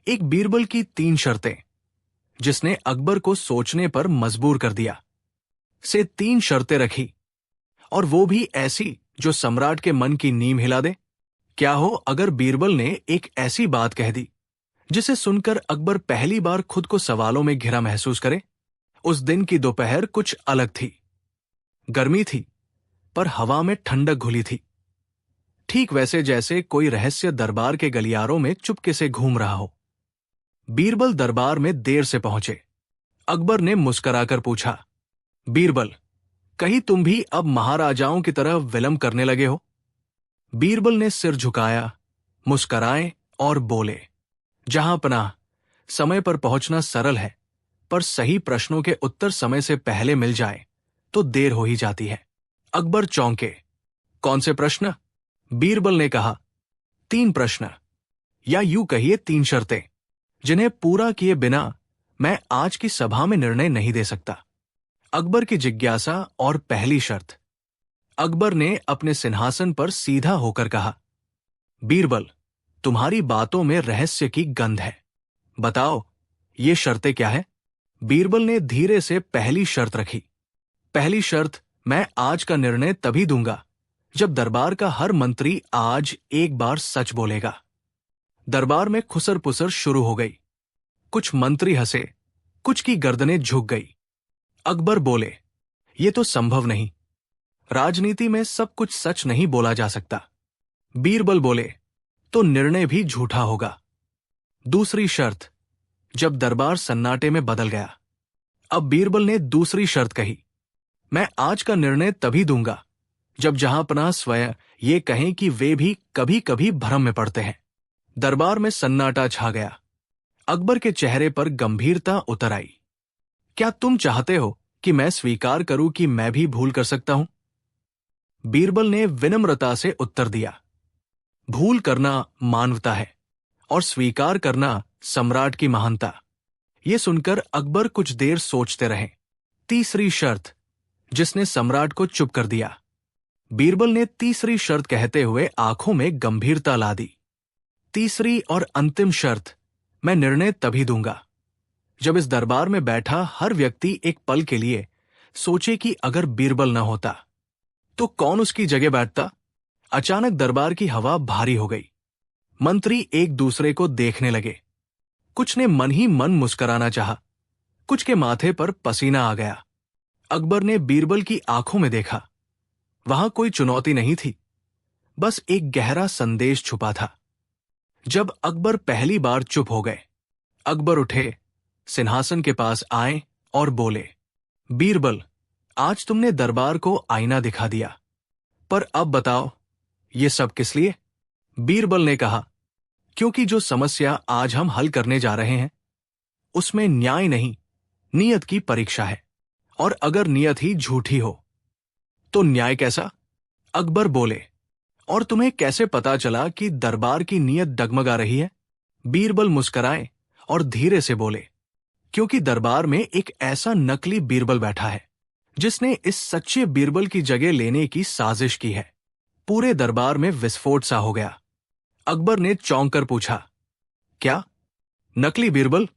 एक बीरबल की 3 शर्तें, जिसने अकबर को सोचने पर मजबूर कर दिया। से 3 शर्तें रखी, और वो भी ऐसी जो सम्राट के मन की नींव हिला दे। क्या हो अगर बीरबल ने एक ऐसी बात कह दी जिसे सुनकर अकबर पहली बार खुद को सवालों में घिरा महसूस करे। उस दिन की दोपहर कुछ अलग थी। गर्मी थी, पर हवा में ठंडक घुली थी, ठीक वैसे जैसे कोई रहस्य दरबार के गलियारों में चुपके से घूम रहा हो। बीरबल दरबार में देर से पहुंचे। अकबर ने मुस्कुराकर पूछा, बीरबल, कहीं तुम भी अब महाराजाओं की तरह विलंब करने लगे हो? बीरबल ने सिर झुकाया, मुस्कुराए और बोले, जहां पनाह, समय पर पहुंचना सरल है, पर सही प्रश्नों के उत्तर समय से पहले मिल जाए तो देर हो ही जाती है। अकबर चौंके। कौन से प्रश्न? बीरबल ने कहा, 3 प्रश्न, या यूं कहिए 3 शर्तें, जिन्हें पूरा किए बिना मैं आज की सभा में निर्णय नहीं दे सकता। अकबर की जिज्ञासा और पहली शर्त। अकबर ने अपने सिंहासन पर सीधा होकर कहा, बीरबल, तुम्हारी बातों में रहस्य की गंध है। बताओ, ये शर्तें क्या है? बीरबल ने धीरे से पहली शर्त रखी। पहली शर्त, मैं आज का निर्णय तभी दूंगा जब दरबार का हर मंत्री आज एक बार सच बोलेगा। दरबार में खुसर पुसर शुरू हो गई। कुछ मंत्री हंसे, कुछ की गर्दनें झुक गई। अकबर बोले, ये तो संभव नहीं। राजनीति में सब कुछ सच नहीं बोला जा सकता। बीरबल बोले, तो निर्णय भी झूठा होगा। दूसरी शर्त। जब दरबार सन्नाटे में बदल गया। अब बीरबल ने दूसरी शर्त कही, मैं आज का निर्णय तभी दूंगा जब जहांपनाह स्वयं ये कहें कि वे भी कभी कभी भ्रम में पड़ते हैं। दरबार में सन्नाटा छा गया। अकबर के चेहरे पर गंभीरता उतर आई। क्या तुम चाहते हो कि मैं स्वीकार करूं कि मैं भी भूल कर सकता हूं? बीरबल ने विनम्रता से उत्तर दिया, भूल करना मानवता है और स्वीकार करना सम्राट की महानता। ये सुनकर अकबर कुछ देर सोचते रहे। तीसरी शर्त, जिसने सम्राट को चुप कर दिया। बीरबल ने तीसरी शर्त कहते हुए आंखों में गंभीरता ला दी। तीसरी और अंतिम शर्त, मैं निर्णय तभी दूंगा जब इस दरबार में बैठा हर व्यक्ति एक पल के लिए सोचे कि अगर बीरबल न होता तो कौन उसकी जगह बैठता। अचानक दरबार की हवा भारी हो गई। मंत्री एक दूसरे को देखने लगे। कुछ ने मन ही मन मुस्कुराना चाहा, कुछ के माथे पर पसीना आ गया। अकबर ने बीरबल की आंखों में देखा। वहां कोई चुनौती नहीं थी, बस एक गहरा संदेश छुपा था। जब अकबर पहली बार चुप हो गए, अकबर उठे, सिंहासन के पास आए और बोले, बीरबल, आज तुमने दरबार को आईना दिखा दिया, पर अब बताओ, ये सब किस लिए? बीरबल ने कहा, क्योंकि जो समस्या आज हम हल करने जा रहे हैं उसमें न्याय नहीं, नियत की परीक्षा है। और अगर नियत ही झूठी हो तो न्याय कैसा? अकबर बोले, और तुम्हें कैसे पता चला कि दरबार की नियत डगमगा रही है? बीरबल मुस्कुराए और धीरे से बोले, क्योंकि दरबार में एक ऐसा नकली बीरबल बैठा है जिसने इस सच्चे बीरबल की जगह लेने की साजिश की है। पूरे दरबार में विस्फोट सा हो गया। अकबर ने चौंक कर पूछा, क्या? नकली बीरबल?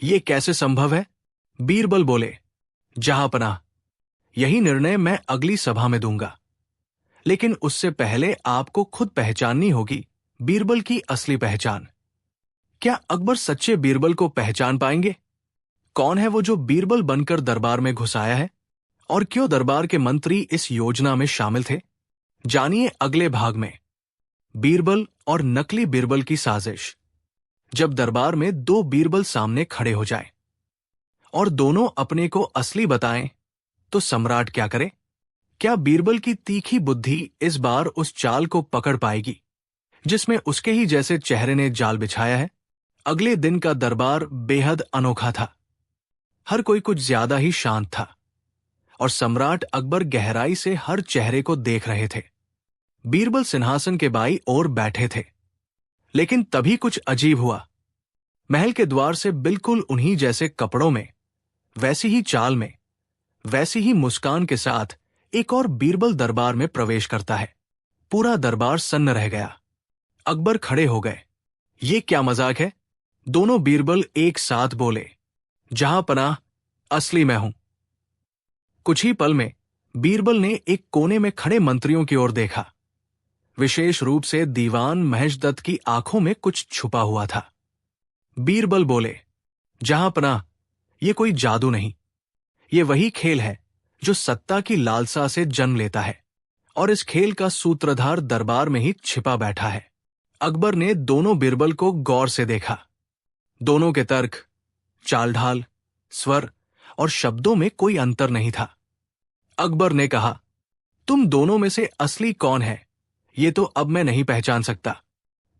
ये कैसे संभव है? बीरबल बोले, जहांपनाह, यही निर्णय मैं अगली सभा में दूंगा, लेकिन उससे पहले आपको खुद पहचाननी होगी बीरबल की असली पहचान। क्या अकबर सच्चे बीरबल को पहचान पाएंगे? कौन है वो जो बीरबल बनकर दरबार में घुस आया है, और क्यों दरबार के मंत्री इस योजना में शामिल थे? जानिए अगले भाग में, बीरबल और नकली बीरबल की साजिश। जब दरबार में 2 बीरबल सामने खड़े हो जाए और दोनों अपने को असली बताएं, तो सम्राट क्या करे? क्या बीरबल की तीखी बुद्धि इस बार उस चाल को पकड़ पाएगी जिसमें उसके ही जैसे चेहरे ने जाल बिछाया है? अगले दिन का दरबार बेहद अनोखा था। हर कोई कुछ ज्यादा ही शांत था और सम्राट अकबर गहराई से हर चेहरे को देख रहे थे। बीरबल सिंहासन के बाईं ओर बैठे थे, लेकिन तभी कुछ अजीब हुआ। महल के द्वार से बिल्कुल उन्हीं जैसे कपड़ों में, वैसी ही चाल में, वैसी ही मुस्कान के साथ एक और बीरबल दरबार में प्रवेश करता है। पूरा दरबार सन्न रह गया। अकबर खड़े हो गए। ये क्या मजाक है? दोनों बीरबल एक साथ बोले, जहां पनाह, असली मैं हूं। कुछ ही पल में बीरबल ने एक कोने में खड़े मंत्रियों की ओर देखा। विशेष रूप से दीवान महेशदत्त की आंखों में कुछ छुपा हुआ था। बीरबल बोले, जहां पनाह, ये कोई जादू नहीं, ये वही खेल है जो सत्ता की लालसा से जन्म लेता है, और इस खेल का सूत्रधार दरबार में ही छिपा बैठा है। अकबर ने दोनों बीरबल को गौर से देखा। दोनों के तर्क, चाल ढाल, स्वर और शब्दों में कोई अंतर नहीं था। अकबर ने कहा, तुम दोनों में से असली कौन है ये तो अब मैं नहीं पहचान सकता,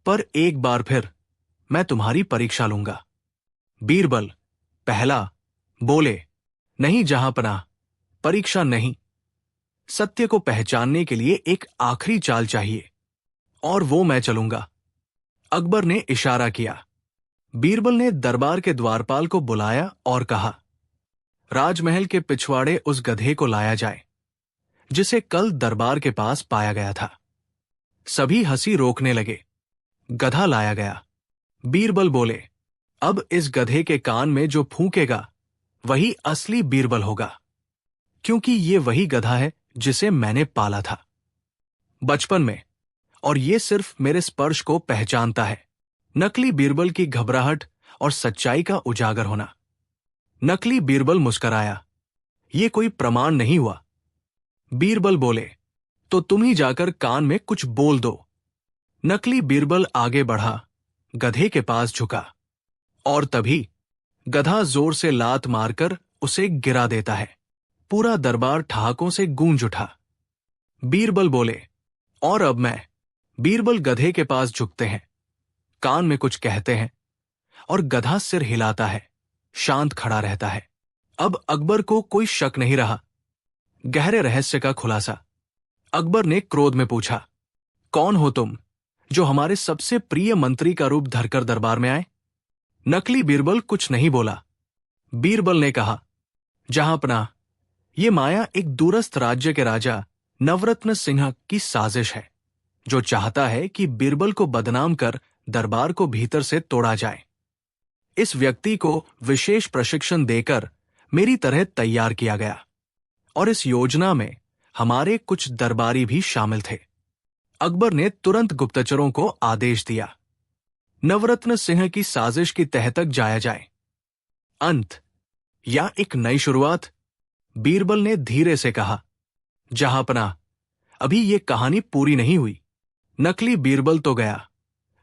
पर एक बार फिर मैं तुम्हारी परीक्षा लूंगा। बीरबल पहला बोले, नहीं जहांपनाह, परीक्षा नहीं। सत्य को पहचानने के लिए एक आखिरी चाल चाहिए, और वो मैं चलूंगा। अकबर ने इशारा किया। बीरबल ने दरबार के द्वारपाल को बुलाया और कहा, राजमहल के पिछवाड़े उस गधे को लाया जाए जिसे कल दरबार के पास पाया गया था। सभी हंसी रोकने लगे। गधा लाया गया। बीरबल बोले, अब इस गधे के कान में जो फूंकेगा वही असली बीरबल होगा, क्योंकि ये वही गधा है जिसे मैंने पाला था बचपन में, और ये सिर्फ मेरे स्पर्श को पहचानता है। नकली बीरबल की घबराहट और सच्चाई का उजागर होना। नकली बीरबल मुस्कराया, ये कोई प्रमाण नहीं हुआ। बीरबल बोले, तो तुम ही जाकर कान में कुछ बोल दो। नकली बीरबल आगे बढ़ा, गधे के पास झुका, और तभी गधा जोर से लात मारकर उसे गिरा देता है। पूरा दरबार ठहाकों से गूंज उठा। बीरबल बोले, और अब मैं। बीरबल गधे के पास झुकते हैं, कान में कुछ कहते हैं, और गधा सिर हिलाता है, शांत खड़ा रहता है। अब अकबर को कोई शक नहीं रहा। गहरे रहस्य का खुलासा। अकबर ने क्रोध में पूछा, कौन हो तुम जो हमारे सबसे प्रिय मंत्री का रूप धरकर दरबार में आए? नकली बीरबल कुछ नहीं बोला। बीरबल ने कहा, जहांपनाह, ये माया एक दूरस्थ राज्य के राजा नवरत्न सिंह की साजिश है, जो चाहता है कि बीरबल को बदनाम कर दरबार को भीतर से तोड़ा जाए। इस व्यक्ति को विशेष प्रशिक्षण देकर मेरी तरह तैयार किया गया, और इस योजना में हमारे कुछ दरबारी भी शामिल थे। अकबर ने तुरंत गुप्तचरों को आदेश दिया, नवरत्न सिंह की साजिश की तह तक जाया जाए। अंत या एक नई शुरुआत? बीरबल ने धीरे से कहा, जहांपनाह, अभी ये कहानी पूरी नहीं हुई। नकली बीरबल तो गया,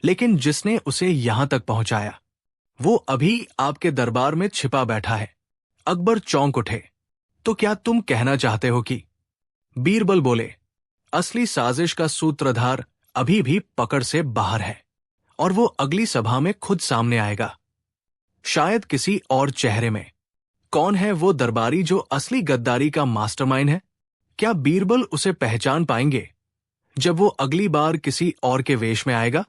लेकिन जिसने उसे यहां तक पहुंचाया वो अभी आपके दरबार में छिपा बैठा है। अकबर चौंक उठे, तो क्या तुम कहना चाहते हो कि? बीरबल बोले, असली साजिश का सूत्रधार अभी भी पकड़ से बाहर है, और वो अगली सभा में खुद सामने आएगा, शायद किसी और चेहरे में। कौन है वो दरबारी जो असली गद्दारी का मास्टरमाइंड है? क्या बीरबल उसे पहचान पाएंगे जब वो अगली बार किसी और के वेश में आएगा?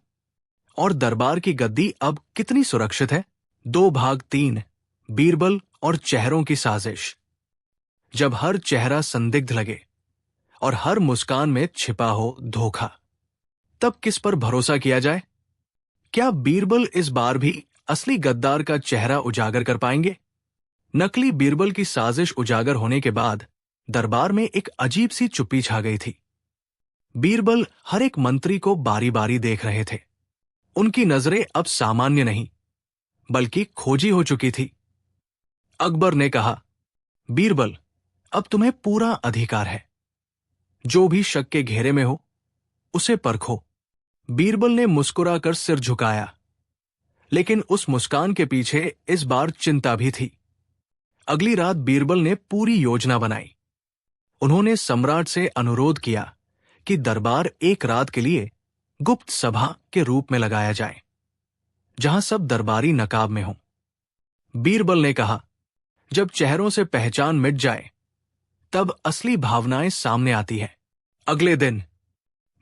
और दरबार की गद्दी अब कितनी सुरक्षित है? 2 भाग 3, बीरबल और चेहरों की साजिश। जब हर चेहरा संदिग्ध लगे और हर मुस्कान में छिपा हो धोखा, तब किस पर भरोसा किया जाए? क्या बीरबल इस बार भी असली गद्दार का चेहरा उजागर कर पाएंगे? नकली बीरबल की साजिश उजागर होने के बाद दरबार में एक अजीब सी चुप्पी छा गई थी। बीरबल हर एक मंत्री को बारी बारी देख रहे थे। उनकी नजरें अब सामान्य नहीं, बल्कि खोजी हो चुकी थी। अकबर ने कहा, बीरबल, अब तुम्हें पूरा अधिकार है। जो भी शक के घेरे में हो उसे परखो। बीरबल ने मुस्कुराकर सिर झुकाया, लेकिन उस मुस्कान के पीछे इस बार चिंता भी थी। अगली रात बीरबल ने पूरी योजना बनाई। उन्होंने सम्राट से अनुरोध किया कि दरबार एक रात के लिए गुप्त सभा के रूप में लगाया जाए, जहां सब दरबारी नकाब में हों। बीरबल ने कहा, जब चेहरों से पहचान मिट जाए तब असली भावनाएं सामने आती हैं। अगले दिन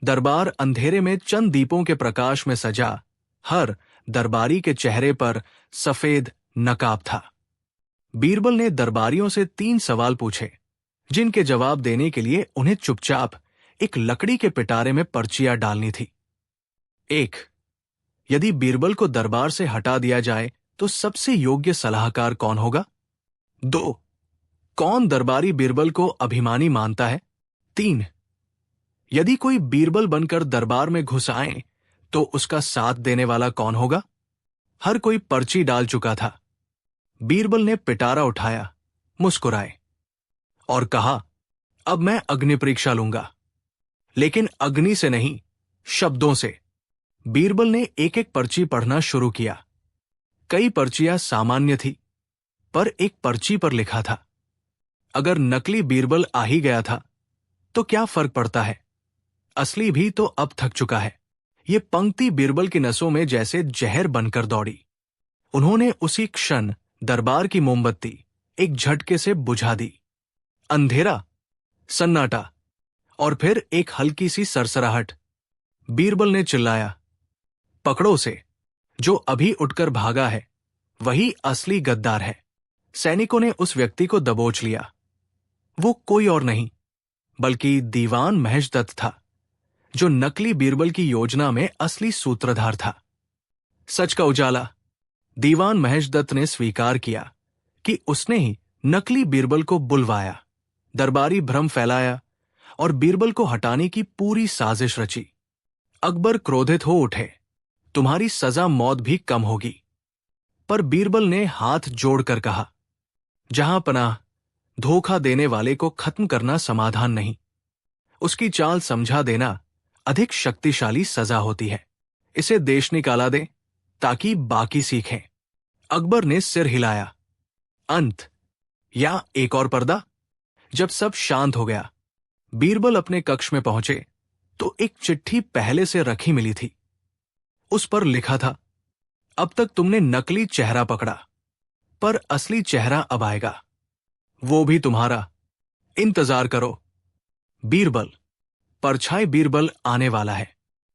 दरबार अंधेरे में चंद दीपों के प्रकाश में सजा। हर दरबारी के चेहरे पर सफेद नकाब था। बीरबल ने दरबारियों से 3 सवाल पूछे, जिनके जवाब देने के लिए उन्हें चुपचाप एक लकड़ी के पिटारे में पर्चियां डालनी थी। 1. यदि बीरबल को दरबार से हटा दिया जाए तो सबसे योग्य सलाहकार कौन होगा? 2. कौन दरबारी बीरबल को अभिमानी मानता है? 3. यदि कोई बीरबल बनकर दरबार में घुस आए तो उसका साथ देने वाला कौन होगा? हर कोई पर्ची डाल चुका था। बीरबल ने पिटारा उठाया, मुस्कुराए और कहा, अब मैं अग्नि परीक्षा लूंगा, लेकिन अग्नि से नहीं, शब्दों से। बीरबल ने एक एक पर्ची पढ़ना शुरू किया। कई पर्चियां सामान्य थी, पर एक पर्ची पर लिखा था, अगर नकली बीरबल आ ही गया था तो क्या फर्क पड़ता है, असली भी तो अब थक चुका है। ये पंक्ति बीरबल की नसों में जैसे जहर बनकर दौड़ी। उन्होंने उसी क्षण दरबार की मोमबत्ती एक झटके से बुझा दी। अंधेरा, सन्नाटा और फिर एक हल्की सी सरसराहट। बीरबल ने चिल्लाया, पकड़ो उसे, जो अभी उठकर भागा है वही असली गद्दार है। सैनिकों ने उस व्यक्ति को दबोच लिया। वो कोई और नहीं बल्कि दीवान महेशदत्त था, जो नकली बीरबल की योजना में असली सूत्रधार था। सच का उजाला। दीवान महेशदत्त ने स्वीकार किया कि उसने ही नकली बीरबल को बुलवाया, दरबारी भ्रम फैलाया और बीरबल को हटाने की पूरी साजिश रची। अकबर क्रोधित हो उठे, तुम्हारी सजा मौत भी कम होगी। पर बीरबल ने हाथ जोड़कर कहा, जहां पनाह, धोखा देने वाले को खत्म करना समाधान नहीं, उसकी चाल समझा देना अधिक शक्तिशाली सजा होती है। इसे देश निकाला दे ताकि बाकी सीखें। अकबर ने सिर हिलाया। अंत या एक और पर्दा? जब सब शांत हो गया, बीरबल अपने कक्ष में पहुंचे तो एक चिट्ठी पहले से रखी मिली थी। उस पर लिखा था, अब तक तुमने नकली चेहरा पकड़ा, पर असली चेहरा अब आएगा, वो भी तुम्हारा। इंतजार करो। बीरबल। परछाई बीरबल आने वाला है।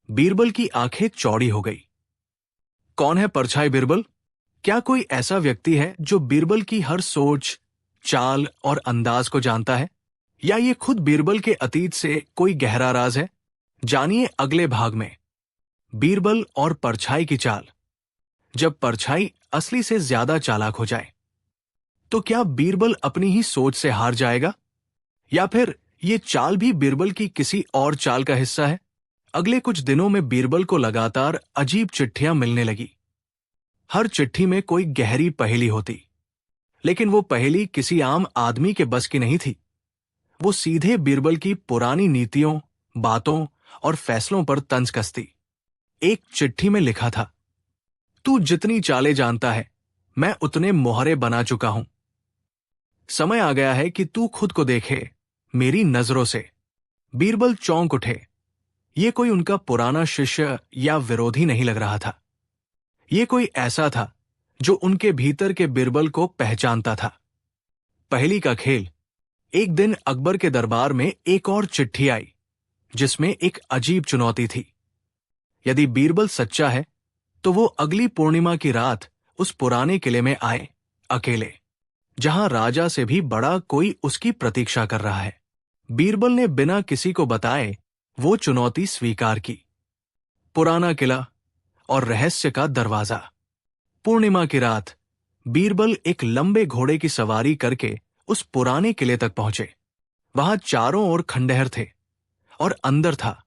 बीरबल की आंखें चौड़ी हो गई। कौन है परछाई बीरबल? क्या कोई ऐसा व्यक्ति है जो बीरबल की हर सोच, चाल और अंदाज को जानता है, या ये खुद बीरबल के अतीत से कोई गहरा राज है? जानिए अगले भाग में। बीरबल और परछाई की चाल। जब परछाई असली से ज्यादा चालाक हो जाए तो क्या बीरबल अपनी ही सोच से हार जाएगा, या फिर ये चाल भी बीरबल की किसी और चाल का हिस्सा है? अगले कुछ दिनों में बीरबल को लगातार अजीब चिट्ठियां मिलने लगी। हर चिट्ठी में कोई गहरी पहेली होती, लेकिन वो पहेली किसी आम आदमी के बस की नहीं थी। वो सीधे बीरबल की पुरानी नीतियों, बातों और फैसलों पर तंज कसती। एक चिट्ठी में लिखा था, तू जितनी चालें जानता है, मैं उतने मोहरे बना चुका हूं। समय आ गया है कि तू खुद को देखे मेरी नजरों से। बीरबल चौंक उठे। ये कोई उनका पुराना शिष्य या विरोधी नहीं लग रहा था। ये कोई ऐसा था जो उनके भीतर के बीरबल को पहचानता था। पहेली का खेल। एक दिन अकबर के दरबार में एक और चिट्ठी आई, जिसमें एक अजीब चुनौती थी। यदि बीरबल सच्चा है तो वो अगली पूर्णिमा की रात उस पुराने किले में आए, अकेले, जहां राजा से भी बड़ा कोई उसकी प्रतीक्षा कर रहा है। बीरबल ने बिना किसी को बताए वो चुनौती स्वीकार की। पुराना किला और रहस्य का दरवाजा। पूर्णिमा की रात बीरबल एक लंबे घोड़े की सवारी करके उस पुराने किले तक पहुंचे। वहां चारों ओर खंडहर थे और अंदर था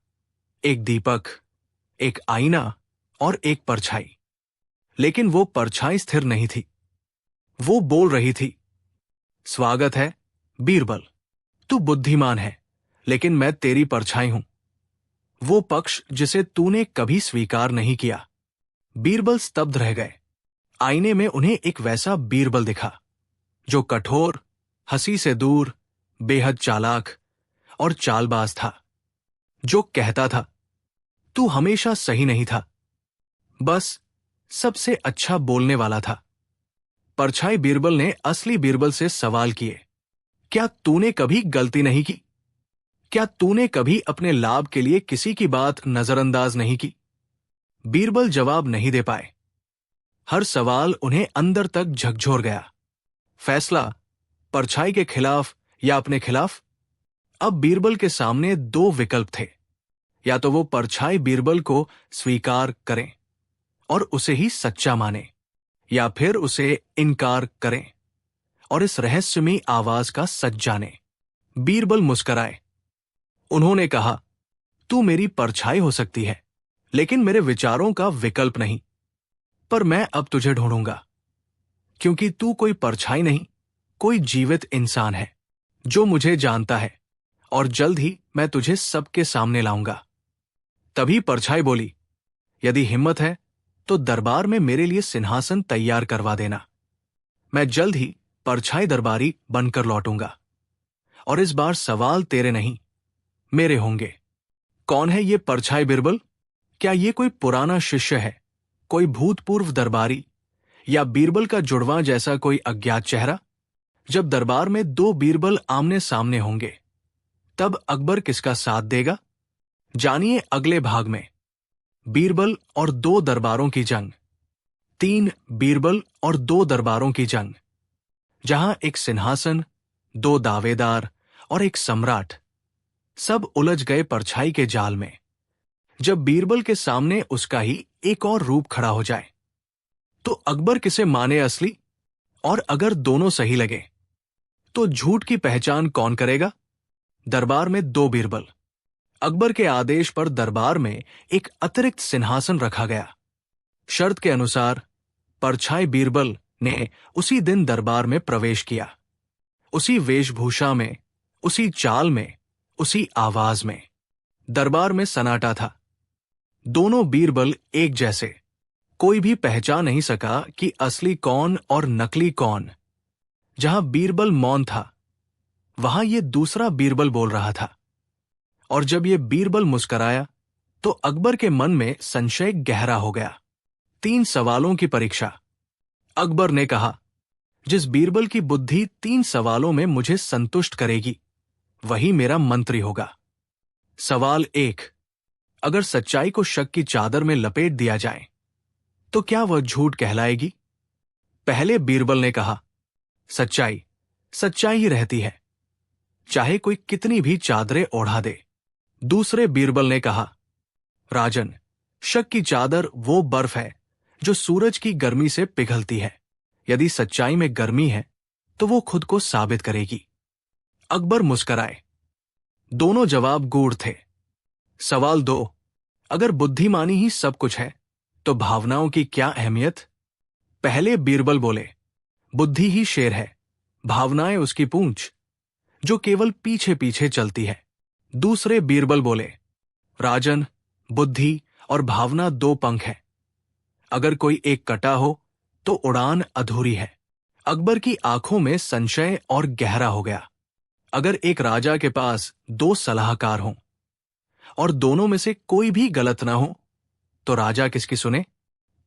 एक दीपक, एक आईना और एक परछाई। लेकिन वो परछाई स्थिर नहीं थी। वो बोल रही थी, स्वागत है बीरबल, तू बुद्धिमान है, लेकिन मैं तेरी परछाई हूं, वो पक्ष जिसे तूने कभी स्वीकार नहीं किया। बीरबल स्तब्ध रह गए। आईने में उन्हें एक वैसा बीरबल दिखा जो कठोर, हंसी से दूर, बेहद चालाक और चालबाज था, जो कहता था, तू हमेशा सही नहीं था, बस सबसे अच्छा बोलने वाला था। परछाई बीरबल ने असली बीरबल से सवाल किए, क्या तूने कभी गलती नहीं की? क्या तूने कभी अपने लाभ के लिए किसी की बात नजरअंदाज नहीं की? बीरबल जवाब नहीं दे पाए। हर सवाल उन्हें अंदर तक झकझोर गया। फैसला परछाई के खिलाफ या अपने खिलाफ? अब बीरबल के सामने दो विकल्प थे। या तो वो परछाई बीरबल को स्वीकार करें और उसे ही सच्चा माने, या फिर उसे इनकार करें और इस रहस्यमयी आवाज का सच जाने। बीरबल मुस्कराए। उन्होंने कहा, तू मेरी परछाई हो सकती है, लेकिन मेरे विचारों का विकल्प नहीं। पर मैं अब तुझे ढूंढूंगा, क्योंकि तू कोई परछाई नहीं, कोई जीवित इंसान है जो मुझे जानता है, और जल्द ही मैं तुझे सबके सामने लाऊंगा। तभी परछाई बोली, यदि हिम्मत है तो दरबार में मेरे लिए सिंहासन तैयार करवा देना। मैं जल्द ही परछाई दरबारी बनकर लौटूंगा, और इस बार सवाल तेरे नहीं, मेरे होंगे। कौन है ये परछाई बीरबल? क्या ये कोई पुराना शिष्य है, कोई भूतपूर्व दरबारी, या बीरबल का जुड़वां जैसा कोई अज्ञात चेहरा? जब दरबार में दो बीरबल आमने सामने होंगे, तब अकबर किसका साथ देगा? जानिए अगले भाग में। बीरबल और दो दरबारों की जंग। 3 बीरबल और 2 दरबारों की जंग, जहां एक सिंहासन, 2 दावेदार और एक सम्राट, सब उलझ गए परछाई के जाल में। जब बीरबल के सामने उसका ही एक और रूप खड़ा हो जाए, तो अकबर किसे माने असली? और अगर दोनों सही लगे, तो झूठ की पहचान कौन करेगा? दरबार में 2 बीरबल। अकबर के आदेश पर दरबार में एक अतिरिक्त सिंहासन रखा गया। शर्त के अनुसार परछाई बीरबल ने उसी दिन दरबार में प्रवेश किया, उसी वेशभूषा में, उसी चाल में, उसी आवाज में। दरबार में सन्नाटा था। दोनों बीरबल एक जैसे, कोई भी पहचान नहीं सका कि असली कौन और नकली कौन। जहां बीरबल मौन था, वहां ये दूसरा बीरबल बोल रहा था। और जब ये बीरबल मुस्कराया, तो अकबर के मन में संशय गहरा हो गया। 3 सवालों की परीक्षा। अकबर ने कहा, जिस बीरबल की बुद्धि 3 सवालों में मुझे संतुष्ट करेगी, वही मेरा मंत्री होगा। सवाल 1, अगर सच्चाई को शक की चादर में लपेट दिया जाए, तो क्या वह झूठ कहलाएगी? पहले बीरबल ने कहा, सच्चाई सच्चाई ही रहती है, चाहे कोई कितनी भी चादरें ओढ़ा दे। दूसरे बीरबल ने कहा, राजन, शक की चादर वो बर्फ है जो सूरज की गर्मी से पिघलती है। यदि सच्चाई में गर्मी है, तो वो खुद को साबित करेगी। अकबर मुस्कराए। दोनों जवाब गूढ़ थे। सवाल 2, अगर बुद्धिमानी ही सब कुछ है, तो भावनाओं की क्या अहमियत? पहले बीरबल बोले, बुद्धि ही शेर है, भावनाएं उसकी पूंछ, जो केवल पीछे पीछे चलती है। दूसरे बीरबल बोले, राजन, बुद्धि और भावना 2 पंख हैं। अगर कोई एक कटा हो, तो उड़ान अधूरी है। अकबर की आंखों में संशय और गहरा हो गया। अगर एक राजा के पास 2 सलाहकार हों, और दोनों में से कोई भी गलत ना हो, तो राजा किसकी सुने?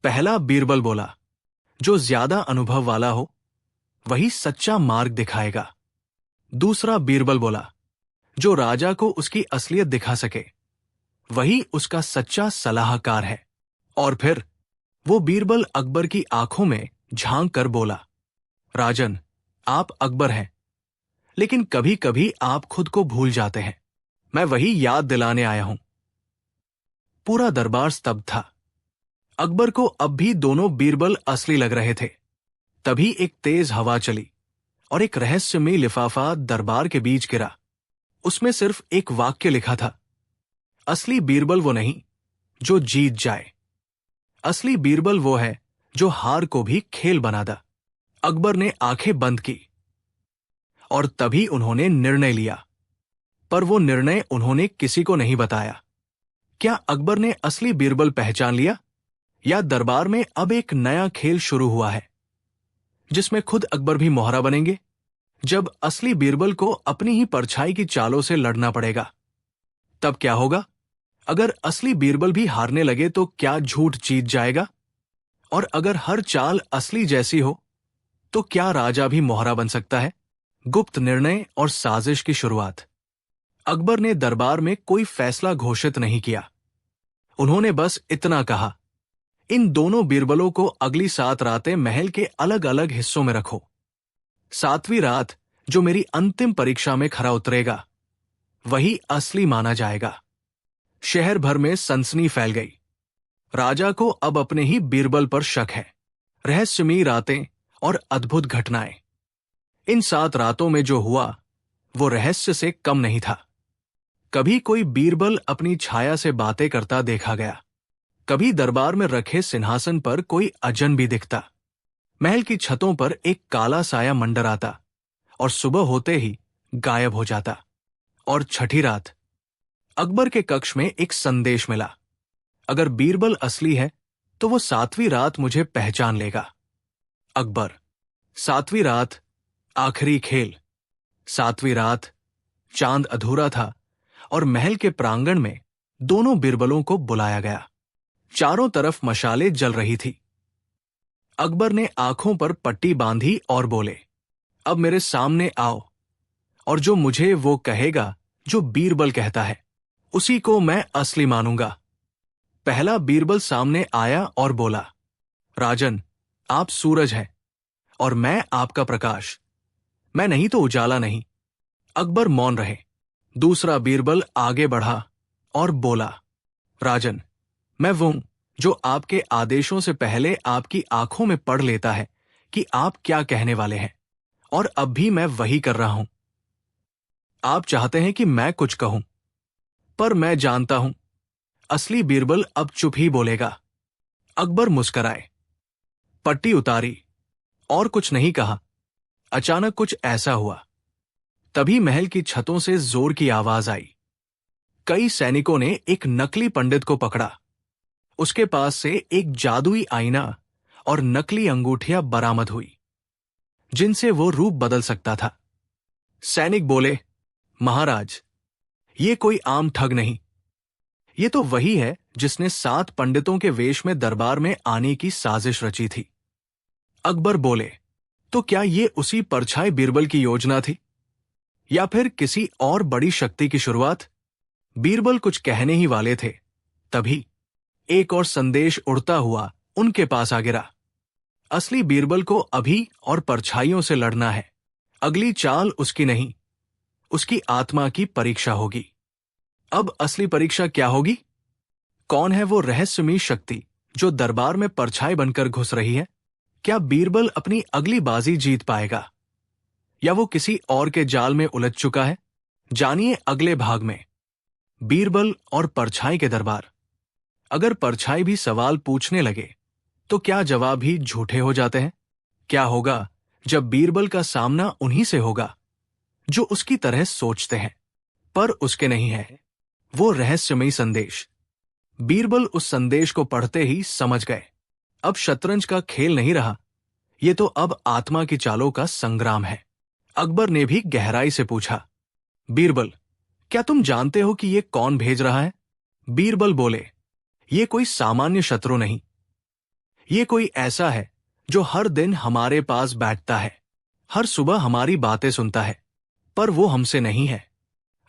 पहला बीरबल बोला, जो ज्यादा अनुभव वाला हो, वही सच्चा मार्ग दिखाएगा। दूसरा बीरबल बोला, जो राजा को उसकी असलियत दिखा सके, वही उसका सच्चा सलाहकार है। और फिर वो बीरबल अकबर की आंखों में झांक कर बोला, राजन, आप अकबर हैं, लेकिन कभी कभी आप खुद को भूल जाते हैं। मैं वही याद दिलाने आया हूं। पूरा दरबार स्तब्ध था। अकबर को अब भी दोनों बीरबल असली लग रहे थे। तभी एक तेज हवा चली और एक रहस्यमयी लिफाफा दरबार के बीच गिरा। उसमें सिर्फ एक वाक्य लिखा था, असली बीरबल वो नहीं जो जीत जाए, असली बीरबल वो है जो हार को भी खेल बना दे। अकबर ने आंखें बंद की, और तभी उन्होंने निर्णय लिया। पर वो निर्णय उन्होंने किसी को नहीं बताया। क्या अकबर ने असली बीरबल पहचान लिया, या दरबार में अब एक नया खेल शुरू हुआ है, जिसमें खुद अकबर भी मोहरा बनेंगे? जब असली बीरबल को अपनी ही परछाई की चालों से लड़ना पड़ेगा, तब क्या होगा? अगर असली बीरबल भी हारने लगे, तो क्या झूठ जीत जाएगा? और अगर हर चाल असली जैसी हो, तो क्या राजा भी मोहरा बन सकता है? गुप्त निर्णय और साजिश की शुरुआत। अकबर ने दरबार में कोई फैसला घोषित नहीं किया। उन्होंने बस इतना कहा, इन दोनों बीरबलों को अगली 7 रातें महल के अलग अलग हिस्सों में रखो। 7वीं रात जो मेरी अंतिम परीक्षा में खरा उतरेगा, वही असली माना जाएगा। शहर भर में सनसनी फैल गई। राजा को अब अपने ही बीरबल पर शक है। रहस्यमयी रातें और अद्भुत घटनाएं। इन 7 रातों में जो हुआ वो रहस्य से कम नहीं था। कभी कोई बीरबल अपनी छाया से बातें करता देखा गया, कभी दरबार में रखे सिंहासन पर कोई अजनबी दिखता, महल की छतों पर एक काला साया मंडराता और सुबह होते ही गायब हो जाता। और छठी रात अकबर के कक्ष में एक संदेश मिला, अगर बीरबल असली है तो वो 7वीं रात मुझे पहचान लेगा। अकबर। 7वीं रात, आखिरी खेल। 7वीं रात, चांद अधूरा था और महल के प्रांगण में दोनों बीरबलों को बुलाया गया। चारों तरफ मशालें जल रही थी। अकबर ने आंखों पर पट्टी बांधी और बोले, अब मेरे सामने आओ, और जो मुझे वो कहेगा जो बीरबल कहता है उसी को मैं असली मानूंगा। पहला बीरबल सामने आया और बोला, राजन, आप सूरज हैं और मैं आपका प्रकाश, मैं नहीं तो उजाला नहीं। अकबर मौन रहे। दूसरा बीरबल आगे बढ़ा और बोला, राजन, मैं वो हूं जो आपके आदेशों से पहले आपकी आंखों में पढ़ लेता है कि आप क्या कहने वाले हैं, और अब भी मैं वही कर रहा हूं। आप चाहते हैं कि मैं कुछ कहूं, पर मैं जानता हूं असली बीरबल अब चुप ही बोलेगा। अकबर मुस्कराए, पट्टी उतारी और कुछ नहीं कहा। अचानक कुछ ऐसा हुआ, तभी महल की छतों से जोर की आवाज आई। कई सैनिकों ने एक नकली पंडित को पकड़ा। उसके पास से एक जादुई आईना और नकली अंगूठियां बरामद हुई जिनसे वो रूप बदल सकता था। सैनिक बोले, महाराज, ये कोई आम ठग नहीं, ये तो वही है जिसने 7 पंडितों के वेश में दरबार में आने की साजिश रची थी। अकबर बोले, तो क्या ये उसी परछाई बीरबल की योजना थी या फिर किसी और बड़ी शक्ति की शुरुआत? बीरबल कुछ कहने ही वाले थे, तभी एक और संदेश उड़ता हुआ उनके पास आ गिरा। असली बीरबल को अभी और परछाइयों से लड़ना है। अगली चाल उसकी नहीं, उसकी आत्मा की परीक्षा होगी। अब असली परीक्षा क्या होगी? कौन है वो रहस्यमयी शक्ति जो दरबार में परछाई बनकर घुस रही है? क्या बीरबल अपनी अगली बाजी जीत पाएगा या वो किसी और के जाल में उलझ चुका है? जानिए अगले भाग में, बीरबल और परछाई के दरबार। अगर परछाई भी सवाल पूछने लगे तो क्या जवाब ही झूठे हो जाते हैं? क्या होगा जब बीरबल का सामना उन्हीं से होगा जो उसकी तरह सोचते हैं पर उसके नहीं है? वो रहस्यमयी संदेश। बीरबल उस संदेश को पढ़ते ही समझ गए, अब शतरंज का खेल नहीं रहा, ये तो अब आत्मा की चालों का संग्राम है। अकबर ने भी गहराई से पूछा, बीरबल, क्या तुम जानते हो कि ये कौन भेज रहा है? बीरबल बोले, ये कोई सामान्य शत्रु नहीं, ये कोई ऐसा है जो हर दिन हमारे पास बैठता है, हर सुबह हमारी बातें सुनता है, पर वो हमसे नहीं है।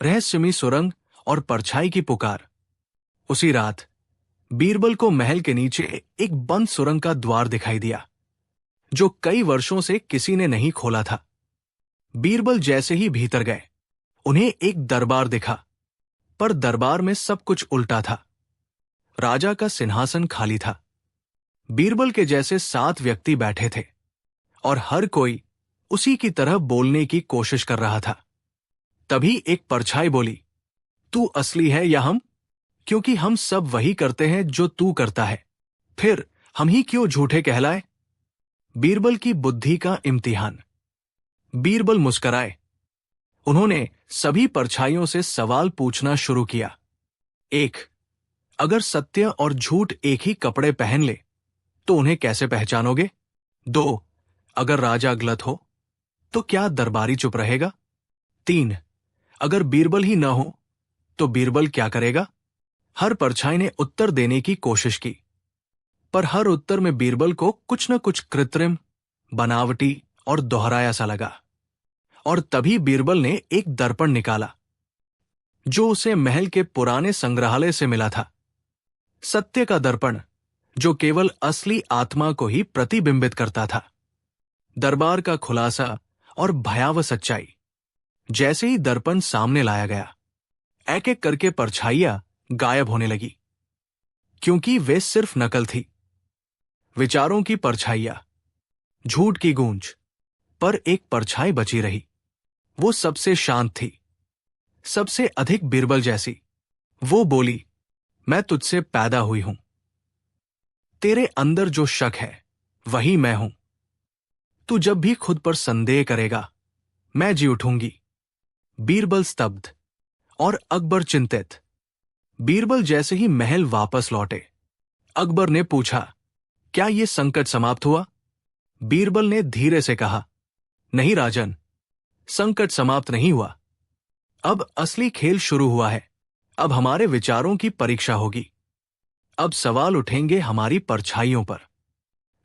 रहस्यमयी सुरंग और परछाई की पुकार। उसी रात बीरबल को महल के नीचे एक बंद सुरंग का द्वार दिखाई दिया जो कई वर्षों से किसी ने नहीं खोला था। बीरबल जैसे ही भीतर गए, उन्हें एक दरबार दिखा, पर दरबार में सब कुछ उल्टा था। राजा का सिंहासन खाली था। बीरबल के जैसे 7 व्यक्ति बैठे थे और हर कोई उसी की तरह बोलने की कोशिश कर रहा था। तभी एक परछाई बोली, तू असली है या हम? क्योंकि हम सब वही करते हैं जो तू करता है, फिर हम ही क्यों झूठे कहलाए? बीरबल की बुद्धि का इम्तिहान। बीरबल मुस्कराए। उन्होंने सभी परछाइयों से सवाल पूछना शुरू किया। 1. अगर सत्य और झूठ एक ही कपड़े पहन ले तो उन्हें कैसे पहचानोगे? 2. अगर राजा गलत हो तो क्या दरबारी चुप रहेगा? 3. अगर बीरबल ही न हो तो बीरबल क्या करेगा? हर परछाई ने उत्तर देने की कोशिश की, पर हर उत्तर में बीरबल को कुछ न कुछ कृत्रिम, बनावटी और दोहराया सा लगा। और तभी बीरबल ने एक दर्पण निकाला जो उसे महल के पुराने संग्रहालय से मिला था। सत्य का दर्पण जो केवल असली आत्मा को ही प्रतिबिंबित करता था। दरबार का खुलासा और भयावह सच्चाई। जैसे ही दर्पण सामने लाया गया, एक एक करके परछाइयां गायब होने लगी। क्योंकि वे सिर्फ नकल थी, विचारों की परछाइयां, झूठ की गूंज। पर एक परछाई बची रही। वो सबसे शांत थी, सबसे अधिक बीरबल जैसी। वो बोली, मैं तुझसे पैदा हुई हूं। तेरे अंदर जो शक है वही मैं हूं। तू जब भी खुद पर संदेह करेगा, मैं जी उठूंगी। बीरबल स्तब्ध और अकबर चिंतित। बीरबल जैसे ही महल वापस लौटे, अकबर ने पूछा, क्या यह संकट समाप्त हुआ? बीरबल ने धीरे से कहा, नहीं राजन, संकट समाप्त नहीं हुआ। अब असली खेल शुरू हुआ है। अब हमारे विचारों की परीक्षा होगी। अब सवाल उठेंगे हमारी परछाइयों पर।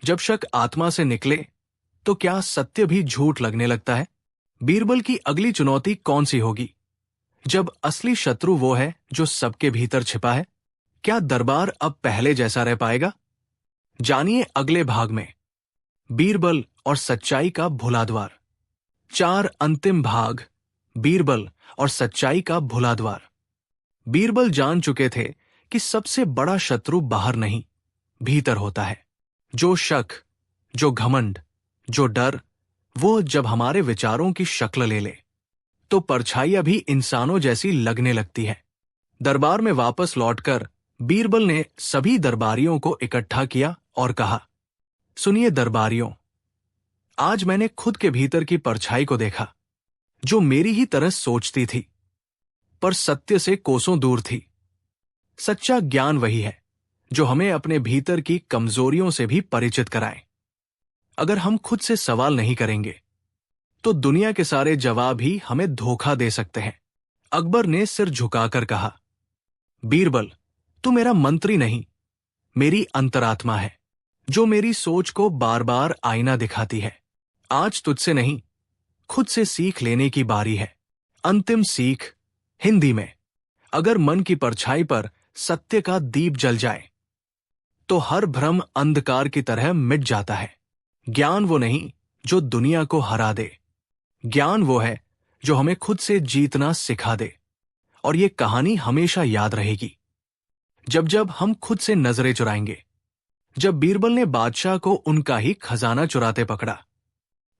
जब शक आत्मा से निकले तो क्या सत्य भी झूठ लगने लगता है? बीरबल की अगली चुनौती कौन सी होगी? जब असली शत्रु वो है जो सबके भीतर छिपा है, क्या दरबार अब पहले जैसा रह पाएगा? जानिए अगले भाग में, बीरबल और सच्चाई का भुला द्वार। 4 अंतिम भाग, बीरबल और सच्चाई का भुला द्वार। बीरबल जान चुके थे कि सबसे बड़ा शत्रु बाहर नहीं, भीतर होता है। जो शक, जो घमंड, जो डर, वो जब हमारे विचारों की शक्ल ले ले तो परछाइयां भी इंसानों जैसी लगने लगती है। दरबार में वापस लौटकर बीरबल ने सभी दरबारियों को इकट्ठा किया और कहा, सुनिए दरबारियों, आज मैंने खुद के भीतर की परछाई को देखा, जो मेरी ही तरह सोचती थी, पर सत्य से कोसों दूर थी। सच्चा ज्ञान वही है जो हमें अपने भीतर की कमजोरियों से भी परिचित कराए। अगर हम खुद से सवाल नहीं करेंगे तो दुनिया के सारे जवाब ही हमें धोखा दे सकते हैं। अकबर ने सिर झुकाकर कहा, बीरबल, तू मेरा मंत्री नहीं, मेरी अंतरात्मा है, जो मेरी सोच को बार बार आईना दिखाती है। आज तुझसे नहीं, खुद से सीख लेने की बारी है। अंतिम सीख, हिंदी में, अगर मन की परछाई पर सत्य का दीप जल जाए तो हर भ्रम अंधकार की तरह मिट जाता है। ज्ञान वो नहीं जो दुनिया को हरा दे, ज्ञान वो है जो हमें खुद से जीतना सिखा दे। और ये कहानी हमेशा याद रहेगी। जब जब हम खुद से नजरें चुराएंगे, जब बीरबल ने बादशाह को उनका ही खजाना चुराते पकड़ा।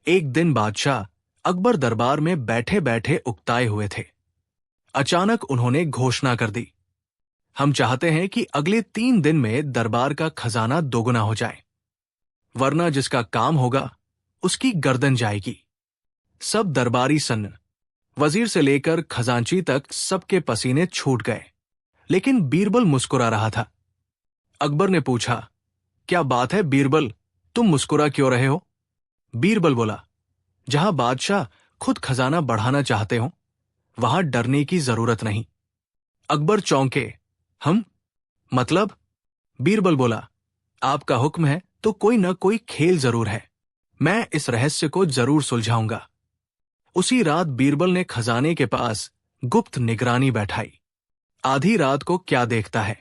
एक दिन बादशाह अकबर दरबार में बैठे बैठे उकताए हुए थे। अचानक उन्होंने घोषणा कर दी, हम चाहते हैं कि अगले 3 दिन में दरबार का खजाना दोगुना हो जाए, वरना जिसका काम होगा उसकी गर्दन जाएगी। सब दरबारी सन्न, वजीर से लेकर खजांची तक सबके पसीने छूट गए, लेकिन बीरबल मुस्कुरा रहा था। अकबर ने पूछा, क्या बात है बीरबल, तुम मुस्कुरा क्यों रहे हो? बीरबल बोला, जहां बादशाह खुद खजाना बढ़ाना चाहते हो वहां डरने की जरूरत नहीं। अकबर चौंके, हम मतलब? बीरबल बोला, आपका हुक्म है तो कोई न कोई खेल जरूर है। मैं इस रहस्य को जरूर सुलझाऊंगा। उसी रात बीरबल ने खजाने के पास गुप्त निगरानी बैठाई। आधी रात को क्या देखता है,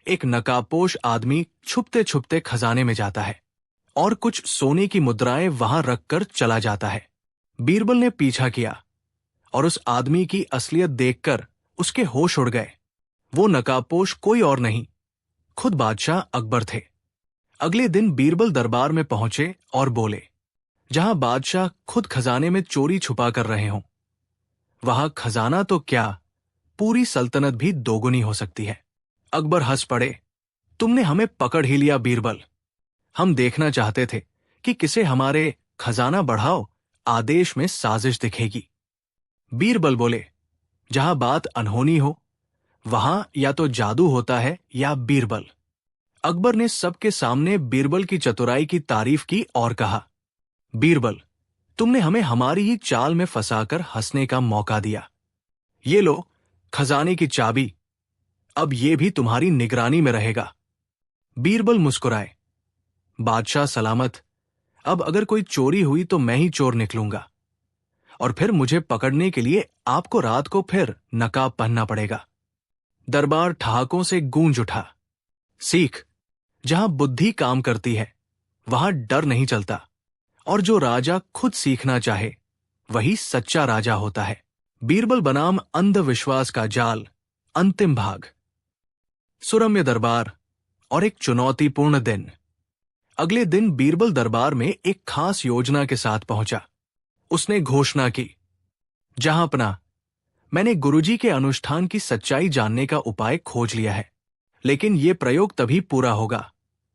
एक नकाबपोश आदमी छुपते छुपते खजाने में जाता है और कुछ सोने की मुद्राएं वहां रखकर चला जाता है। बीरबल ने पीछा किया और उस आदमी की असलियत देखकर उसके होश उड़ गए। वो नकाबपोश कोई और नहीं, खुद बादशाह अकबर थे। अगले दिन बीरबल दरबार में पहुंचे और बोले, जहां बादशाह खुद खजाने में चोरी छुपा कर रहे हों, वहां खजाना तो क्या, पूरी सल्तनत भी दोगुनी हो सकती है। अकबर हंस पड़े, तुमने हमें पकड़ ही लिया बीरबल। हम देखना चाहते थे कि किसे हमारे खजाना बढ़ाओ आदेश में साजिश दिखेगी। बीरबल बोले, जहां बात अनहोनी हो वहां या तो जादू होता है या बीरबल। अकबर ने सबके सामने बीरबल की चतुराई की तारीफ की और कहा, बीरबल, तुमने हमें हमारी ही चाल में फंसाकर हंसने का मौका दिया। ये लो खजाने की चाबी, अब ये भी तुम्हारी निगरानी में रहेगा। बीरबल मुस्कुराए, बादशाह सलामत, अब अगर कोई चोरी हुई तो मैं ही चोर निकलूंगा, और फिर मुझे पकड़ने के लिए आपको रात को फिर नकाब पहनना पड़ेगा। दरबार ठहाकों से गूंज उठा। सीख, जहां बुद्धि काम करती है वहां डर नहीं चलता, और जो राजा खुद सीखना चाहे वही सच्चा राजा होता है। बीरबल बनाम अंधविश्वास का जाल, अंतिम भाग। सुरम्य दरबार, और एक चुनौतीपूर्ण दिन। अगले दिन बीरबल दरबार में एक खास योजना के साथ पहुंचा। उसने घोषणा की, जहांपना, मैंने गुरुजी के अनुष्ठान की सच्चाई जानने का उपाय खोज लिया है, लेकिन यह प्रयोग तभी पूरा होगा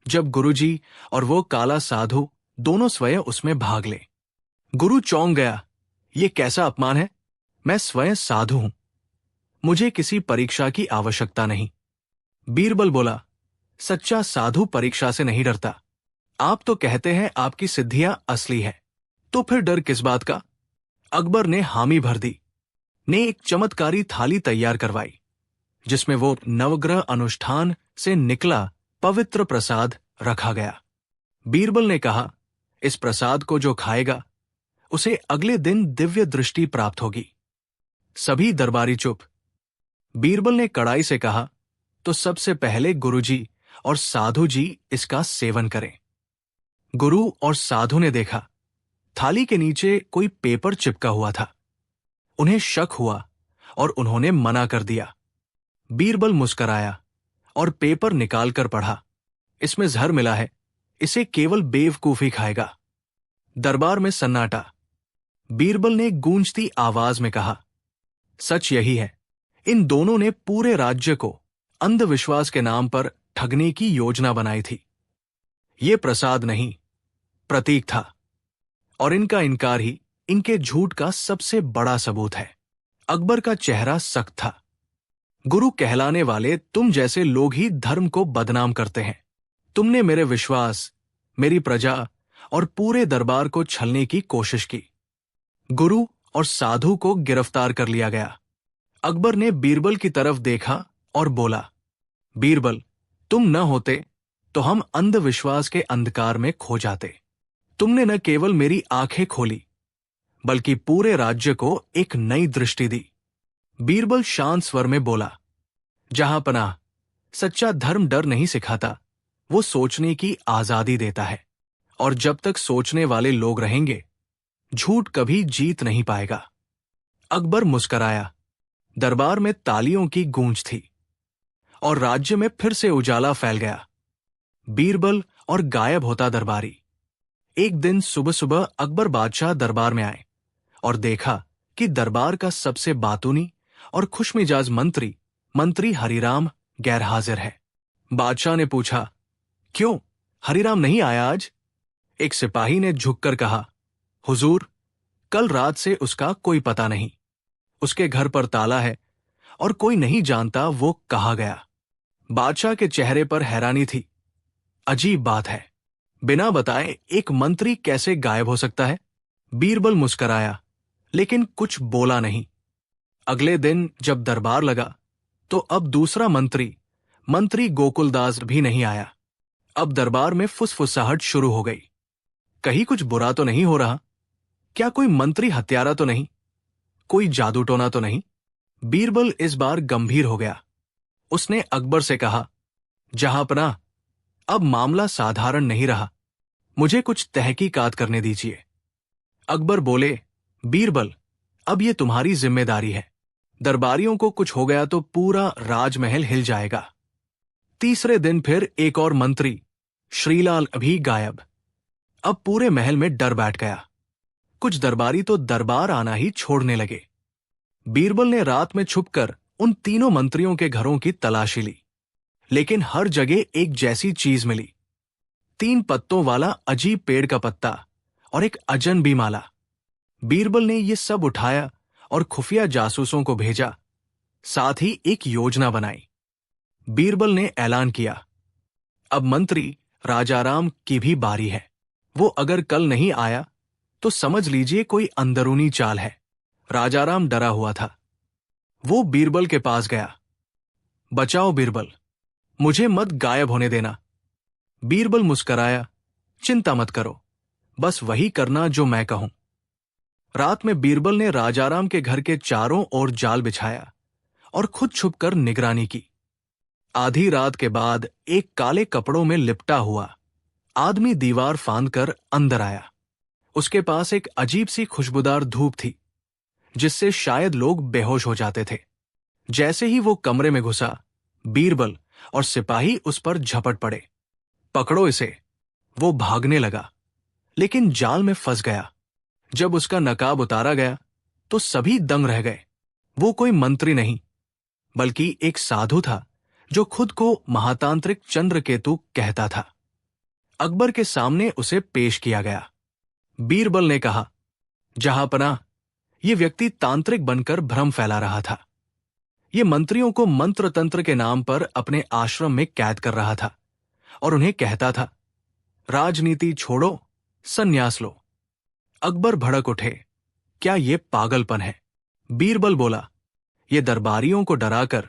जब गुरुजी और वो काला साधु दोनों स्वयं उसमें भाग ले। गुरु चौंक गया, ये कैसा अपमान है? मैं स्वयं साधु हूं, मुझे किसी परीक्षा की आवश्यकता नहीं। बीरबल बोला, सच्चा साधु परीक्षा से नहीं डरता। आप तो कहते हैं आपकी सिद्धियां असली है, तो फिर डर किस बात का? अकबर ने हामी भर दी, ने एक चमत्कारी थाली तैयार करवाई जिसमें वो नवग्रह अनुष्ठान से निकला पवित्र प्रसाद रखा गया। बीरबल ने कहा, इस प्रसाद को जो खाएगा उसे अगले दिन दिव्य दृष्टि प्राप्त होगी। सभी दरबारी चुप। बीरबल ने कड़ाई से कहा, तो सबसे पहले गुरुजी और साधु जी इसका सेवन करें। गुरु और साधु ने देखा, थाली के नीचे कोई पेपर चिपका हुआ था। उन्हें शक हुआ और उन्होंने मना कर दिया। बीरबल मुस्कराया और पेपर निकालकर पढ़ा, इसमें जहर मिला है, इसे केवल बेवकूफी खाएगा। दरबार में सन्नाटा। बीरबल ने गूंजती आवाज में कहा, सच यही है, इन दोनों ने पूरे राज्य को अंधविश्वास के नाम पर ठगने की योजना बनाई थी। ये प्रसाद नहीं, प्रतीक था, और इनका इनकार ही इनके झूठ का सबसे बड़ा सबूत है। अकबर का चेहरा सख्त था। गुरु कहलाने वाले तुम जैसे लोग ही धर्म को बदनाम करते हैं। तुमने मेरे विश्वास, मेरी प्रजा और पूरे दरबार को छलने की कोशिश की। गुरु और साधु को गिरफ्तार कर लिया गया। अकबर ने बीरबल की तरफ देखा और बोला, बीरबल, तुम न होते तो हम अंधविश्वास के अंधकार में खो जाते। तुमने न केवल मेरी आंखें खोली बल्कि पूरे राज्य को एक नई दृष्टि दी। बीरबल शांत स्वर में बोला, जहांपनाह, सच्चा धर्म डर नहीं सिखाता, वो सोचने की आजादी देता है, और जब तक सोचने वाले लोग रहेंगे झूठ कभी जीत नहीं पाएगा। अकबर मुस्कराया। दरबार में तालियों की गूंज थी और राज्य में फिर से उजाला फैल गया। बीरबल और गायब होता दरबारी। एक दिन सुबह सुबह अकबर बादशाह दरबार में आए और देखा कि दरबार का सबसे बातूनी और खुशमिजाज मंत्री हरिराम गैर हाजिर है। बादशाह ने पूछा, क्यों, हरिराम नहीं आया आज? एक सिपाही ने झुककर कहा, हुजूर, कल रात से उसका कोई पता नहीं। उसके घर पर ताला है और कोई नहीं जानता वो कहाँ गया। बादशाह के चेहरे पर हैरानी थी। अजीब बात है, बिना बताए एक मंत्री कैसे गायब हो सकता है? बीरबल मुस्कराया, लेकिन कुछ बोला नहीं। अगले दिन जब दरबार लगा तो अब दूसरा मंत्री गोकुलदास भी नहीं आया। अब दरबार में फुसफुसाहट शुरू हो गई। कहीं कुछ बुरा तो नहीं हो रहा? क्या कोई मंत्री हत्यारा तो नहीं? कोई जादू टोना तो नहीं? बीरबल इस बार गंभीर हो गया। उसने अकबर से कहा, जहांपनाह, अब मामला साधारण नहीं रहा, मुझे कुछ तहकीकात करने दीजिए। अकबर बोले, बीरबल, अब ये तुम्हारी जिम्मेदारी है। दरबारियों को कुछ हो गया तो पूरा राजमहल हिल जाएगा। तीसरे दिन फिर एक और मंत्री, श्रीलाल, भी गायब। अब पूरे महल में डर बैठ गया। कुछ दरबारी तो दरबार आना ही छोड़ने लगे। बीरबल ने रात में छुपकर उन तीनों मंत्रियों के घरों की तलाशी ली, लेकिन हर जगह एक जैसी चीज मिली। 3 पत्तों वाला अजीब पेड़ का पत्ता और एक अजनबी माला। बीरबल ने ये सब उठाया और खुफिया जासूसों को भेजा, साथ ही एक योजना बनाई। बीरबल ने ऐलान किया, अब मंत्री राजाराम की भी बारी है। वो अगर कल नहीं आया तो समझ लीजिए कोई अंदरूनी चाल है। राजाराम डरा हुआ था। वो बीरबल के पास गया। बचाओ बीरबल, मुझे मत गायब होने देना। बीरबल मुस्कराया, चिंता मत करो, बस वही करना जो मैं कहूं। रात में बीरबल ने राजाराम के घर के चारों ओर जाल बिछाया और खुद छुपकर निगरानी की। आधी रात के बाद एक काले कपड़ों में लिपटा हुआ आदमी दीवार फांदकर अंदर आया। उसके पास एक अजीब सी खुशबूदार धूप थी, जिससे शायद लोग बेहोश हो जाते थे। जैसे ही वो कमरे में घुसा, बीरबल और सिपाही उस पर झपट पड़े। पकड़ो इसे। वो भागने लगा, लेकिन जाल में फंस गया। जब उसका नकाब उतारा गया तो सभी दंग रह गए। वो कोई मंत्री नहीं, बल्कि एक साधु था जो खुद को महातांत्रिक चंद्रकेतु कहता था। अकबर के सामने उसे पेश किया गया। बीरबल ने कहा, जहांपनाह, ये व्यक्ति तांत्रिक बनकर भ्रम फैला रहा था। ये मंत्रियों को मंत्र तंत्र के नाम पर अपने आश्रम में कैद कर रहा था और उन्हें कहता था, राजनीति छोड़ो, संन्यास लो। अकबर भड़क उठे, क्या ये पागलपन है? बीरबल बोला, ये दरबारियों को डराकर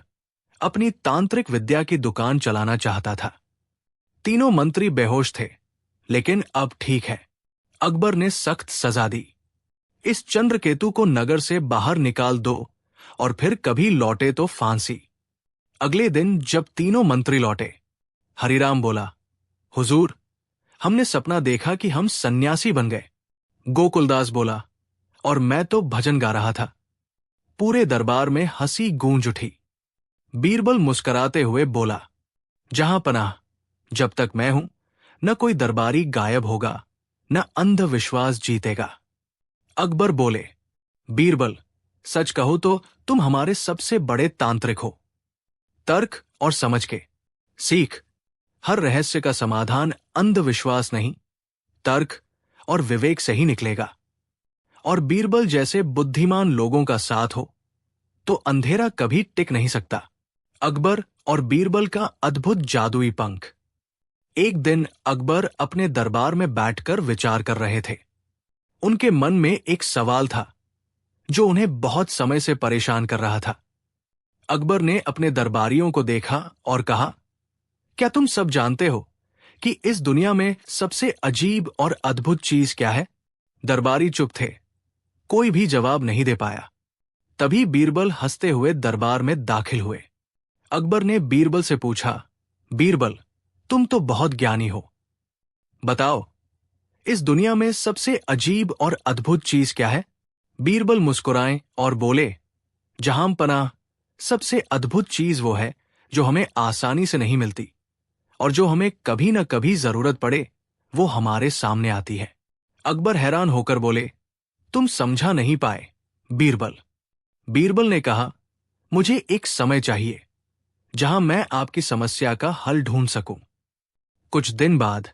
अपनी तांत्रिक विद्या की दुकान चलाना चाहता था। तीनों मंत्री बेहोश थे, लेकिन अब ठीक है। अकबर ने सख्त सजा दी। इस चंद्रकेतु को नगर से बाहर निकाल दो और फिर कभी लौटे तो फांसी। अगले दिन जब तीनों मंत्री लौटे, हरिराम बोला, हुजूर, हमने सपना देखा कि हम सन्यासी बन गए। गोकुलदास बोला, और मैं तो भजन गा रहा था। पूरे दरबार में हंसी गूंज उठी। बीरबल मुस्कुराते हुए बोला, जहांपनाह, जब तक मैं हूं, न कोई दरबारी गायब होगा, न अंधविश्वास जीतेगा। अकबर बोले, बीरबल, सच कहो तो तुम हमारे सबसे बड़े तांत्रिक हो। तर्क और समझ के सीख। हर रहस्य का समाधान अंधविश्वास नहीं, तर्क और विवेक से ही निकलेगा। और बीरबल जैसे बुद्धिमान लोगों का साथ हो तो अंधेरा कभी टिक नहीं सकता। अकबर और बीरबल का अद्भुत जादुई पंख। एक दिन अकबर अपने दरबार में बैठकर विचार कर रहे थे। उनके मन में एक सवाल था जो उन्हें बहुत समय से परेशान कर रहा था। अकबर ने अपने दरबारियों को देखा और कहा, क्या तुम सब जानते हो कि इस दुनिया में सबसे अजीब और अद्भुत चीज क्या है? दरबारी चुप थे, कोई भी जवाब नहीं दे पाया। तभी बीरबल हंसते हुए दरबार में दाखिल हुए। अकबर ने बीरबल से पूछा, बीरबल, तुम तो बहुत ज्ञानी हो, बताओ इस दुनिया में सबसे अजीब और अद्भुत चीज क्या है? बीरबल मुस्कुराए और बोले, जहांपनाह, सबसे अद्भुत चीज वो है जो हमें आसानी से नहीं मिलती और जो हमें कभी न कभी जरूरत पड़े वो हमारे सामने आती है। अकबर हैरान होकर बोले, तुम समझा नहीं पाए बीरबल। बीरबल ने कहा, मुझे एक समय चाहिए जहां मैं आपकी समस्या का हल ढूंढ सकूं। कुछ दिन बाद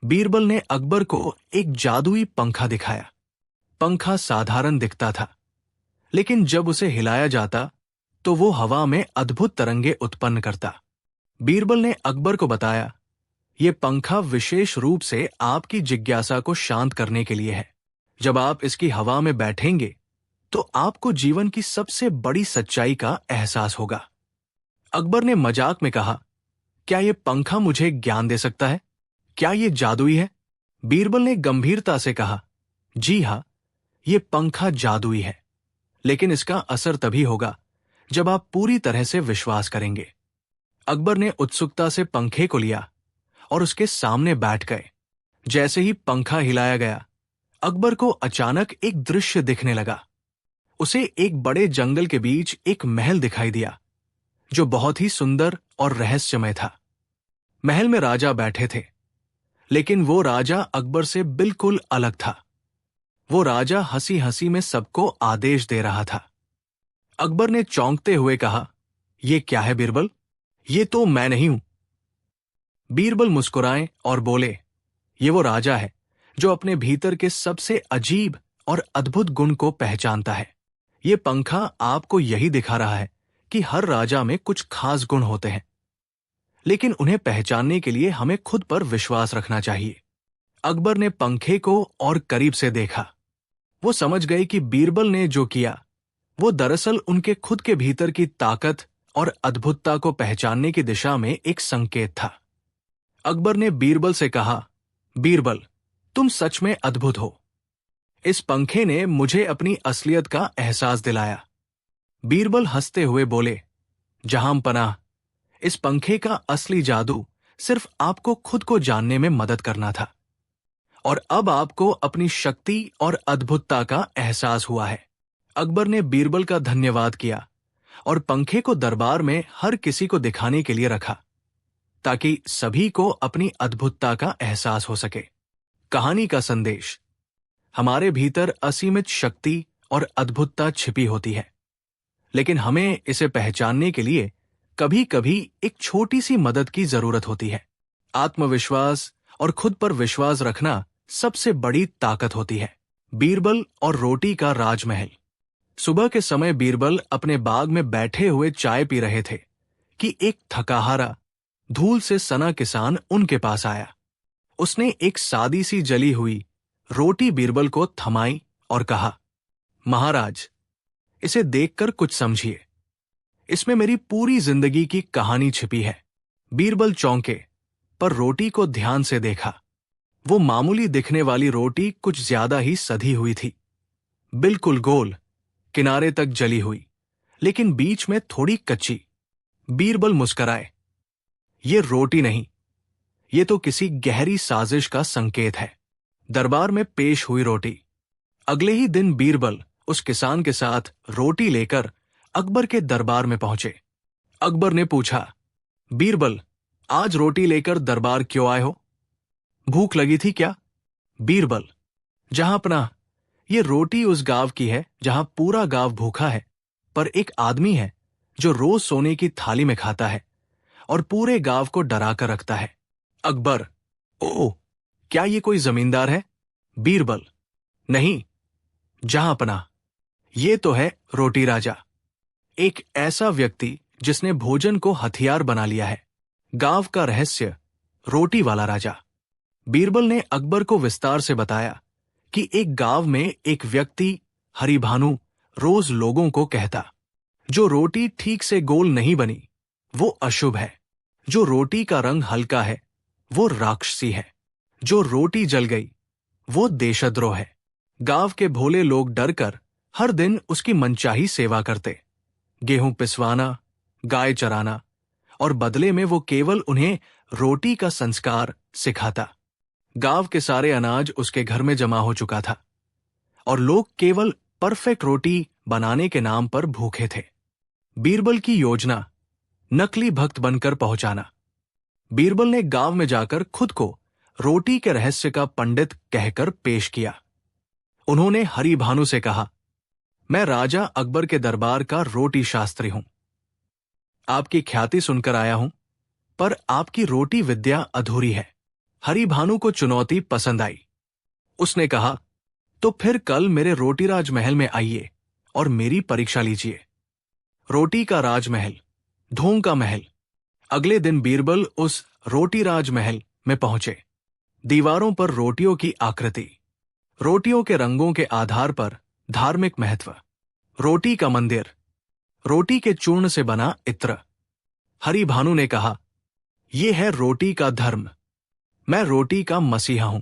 बीरबल ने अकबर को एक जादुई पंखा दिखाया। पंखा साधारण दिखता था, लेकिन जब उसे हिलाया जाता तो वो हवा में अद्भुत तरंगे उत्पन्न करता। बीरबल ने अकबर को बताया, ये पंखा विशेष रूप से आपकी जिज्ञासा को शांत करने के लिए है। जब आप इसकी हवा में बैठेंगे तो आपको जीवन की सबसे बड़ी सच्चाई का एहसास होगा। अकबर ने मजाक में कहा, क्या ये पंखा मुझे ज्ञान दे सकता है? क्या ये जादुई है? बीरबल ने गंभीरता से कहा, जी हां, ये पंखा जादुई है, लेकिन इसका असर तभी होगा जब आप पूरी तरह से विश्वास करेंगे। अकबर ने उत्सुकता से पंखे को लिया और उसके सामने बैठ गए। जैसे ही पंखा हिलाया गया, अकबर को अचानक एक दृश्य दिखने लगा। उसे एक बड़े जंगल के बीच एक महल दिखाई दिया जो बहुत ही सुंदर और रहस्यमय था। महल में राजा बैठे थे, लेकिन वो राजा अकबर से बिल्कुल अलग था। वो राजा हंसी हंसी में सबको आदेश दे रहा था। अकबर ने चौंकते हुए कहा, ये क्या है बीरबल? ये तो मैं नहीं हूं। बीरबल मुस्कुराए और बोले, ये वो राजा है जो अपने भीतर के सबसे अजीब और अद्भुत गुण को पहचानता है। ये पंखा आपको यही दिखा रहा है कि हर राजा में कुछ खास गुण होते हैं, लेकिन उन्हें पहचानने के लिए हमें खुद पर विश्वास रखना चाहिए। अकबर ने पंखे को और करीब से देखा। वो समझ गए कि बीरबल ने जो किया वो दरअसल उनके खुद के भीतर की ताकत और अद्भुतता को पहचानने की दिशा में एक संकेत था। अकबर ने बीरबल से कहा, बीरबल, तुम सच में अद्भुत हो। इस पंखे ने मुझे अपनी असलियत का एहसास दिलाया। बीरबल हंसते हुए बोले, जहांपनाह, इस पंखे का असली जादू सिर्फ आपको खुद को जानने में मदद करना था, और अब आपको अपनी शक्ति और अद्भुतता का एहसास हुआ है। अकबर ने बीरबल का धन्यवाद किया और पंखे को दरबार में हर किसी को दिखाने के लिए रखा। ताकि सभी को अपनी अद्भुतता का एहसास हो सके। कहानी का संदेश: हमारे भीतर असीमित शक्ति और अद्भुतता छिपी होती है, लेकिन हमें इसे पहचानने के लिए कभी कभी एक छोटी सी मदद की जरूरत होती है। आत्मविश्वास और खुद पर विश्वास रखना सबसे बड़ी ताकत होती है। बीरबल और रोटी का राजमहल। सुबह के समय बीरबल अपने बाग में बैठे हुए चाय पी रहे थे कि एक थकाहारा, धूल से सना किसान उनके पास आया। उसने एक सादी सी जली हुई रोटी बीरबल को थमाई और कहा, महाराज, इसे देखकर कुछ समझिए। इसमें मेरी पूरी जिंदगी की कहानी छिपी है। बीरबल चौंके, पर रोटी को ध्यान से देखा। वो मामूली दिखने वाली रोटी कुछ ज्यादा ही सधी हुई थी, बिल्कुल गोल, किनारे तक जली हुई, लेकिन बीच में थोड़ी कच्ची। बीरबल मुस्कराए। ये रोटी नहीं, ये तो किसी गहरी साजिश का संकेत है। दरबार में पेश हुई रोटी। अगले ही दिन बीरबल उस किसान के साथ रोटी लेकर अकबर के दरबार में पहुंचे। अकबर ने पूछा, बीरबल, आज रोटी लेकर दरबार क्यों आए हो? भूख लगी थी क्या? बीरबल, जहांपनाह, ये रोटी उस गांव की है जहां पूरा गांव भूखा है, पर एक आदमी है जो रोज सोने की थाली में खाता है और पूरे गांव को डरा कर रखता है। अकबर, ओह, क्या ये कोई जमींदार है? बीरबल, नहीं, जहांपनाह, ये तो है रोटी राजा, एक ऐसा व्यक्ति जिसने भोजन को हथियार बना लिया है। गांव का रहस्य, रोटी वाला राजा। बीरबल ने अकबर को विस्तार से बताया कि एक गांव में एक व्यक्ति हरिभानु रोज लोगों को कहता, जो रोटी ठीक से गोल नहीं बनी वो अशुभ है, जो रोटी का रंग हल्का है वो राक्षसी है, जो रोटी जल गई वो देशद्रोह है। गांव के भोले लोग डरकर हर दिन उसकी मनचाही सेवा करते, गेहूं पिसवाना, गाय चराना, और बदले में वो केवल उन्हें रोटी का संस्कार सिखाता। गांव के सारे अनाज उसके घर में जमा हो चुका था और लोग केवल परफेक्ट रोटी बनाने के नाम पर भूखे थे। बीरबल की योजना, नकली भक्त बनकर पहुंचाना। बीरबल ने गांव में जाकर खुद को रोटी के रहस्य का पंडित कहकर पेश किया। उन्होंने हरिभानु से कहा, मैं राजा अकबर के दरबार का रोटी शास्त्री हूं। आपकी ख्याति सुनकर आया हूं, पर आपकी रोटी विद्या अधूरी है। हरिभानु को चुनौती पसंद आई। उसने कहा, तो फिर कल मेरे रोटी राजमहल में आइए और मेरी परीक्षा लीजिए। रोटी का राजमहल, ढोंग का महल। अगले दिन बीरबल उस रोटी राजमहल में पहुंचे। दीवारों पर रोटियों की आकृति, रोटियों के रंगों के आधार पर धार्मिक महत्व। रोटी का मंदिर, रोटी के चूर्ण से बना इत्र। हरिभानु ने कहा, यह है रोटी का धर्म, मैं रोटी का मसीहा हूं।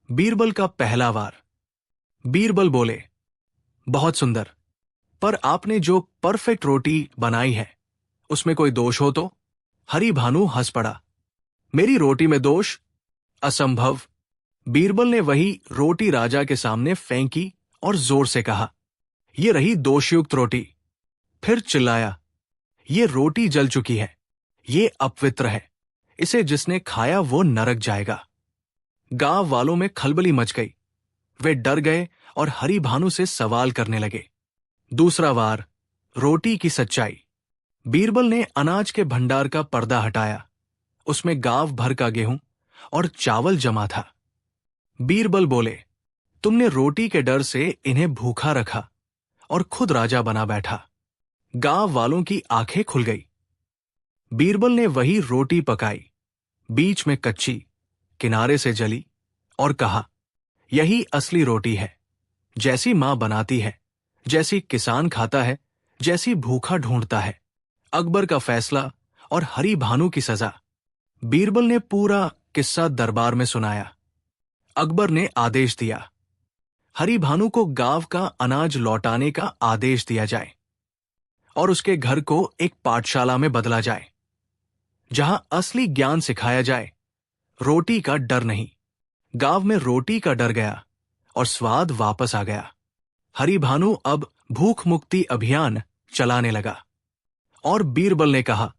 बीरबल का पहला वार। बीरबल बोले, बहुत सुंदर, पर आपने जो परफेक्ट रोटी बनाई है उसमें कोई दोष हो तो? हरिभानु हंस पड़ा, मेरी रोटी में दोष? असंभव। बीरबल ने वही रोटी राजा के सामने फेंकी और जोर से कहा, यह रही दोषयुक्त रोटी। फिर चिल्लाया, ये रोटी जल चुकी है, ये अपवित्र है, इसे जिसने खाया वो नरक जाएगा। गांव वालों में खलबली मच गई। वे डर गए और हरिभानु से सवाल करने लगे। दूसरा वार, रोटी की सच्चाई। बीरबल ने अनाज के भंडार का पर्दा हटाया। उसमें गांव भर का गेहूं और चावल जमा था। बीरबल बोले, तुमने रोटी के डर से इन्हें भूखा रखा और खुद राजा बना बैठा। गांव वालों की आंखें खुल गई। बीरबल ने वही रोटी पकाई, बीच में कच्ची, किनारे से जली, और कहा, यही असली रोटी है, जैसी मां बनाती है, जैसी किसान खाता है, जैसी भूखा ढूंढता है। अकबर का फैसला और हरिभानु की सजा। बीरबल ने पूरा किस्सा दरबार में सुनाया। अकबर ने आदेश दिया, हरिभानु को गांव का अनाज लौटाने का आदेश दिया जाए और उसके घर को एक पाठशाला में बदला जाए, जहां असली ज्ञान सिखाया जाए, रोटी का डर नहीं। गांव में रोटी का डर गया और स्वाद वापस आ गया। हरिभानु अब भूख मुक्ति अभियान चलाने लगा। और बीरबल ने कहा,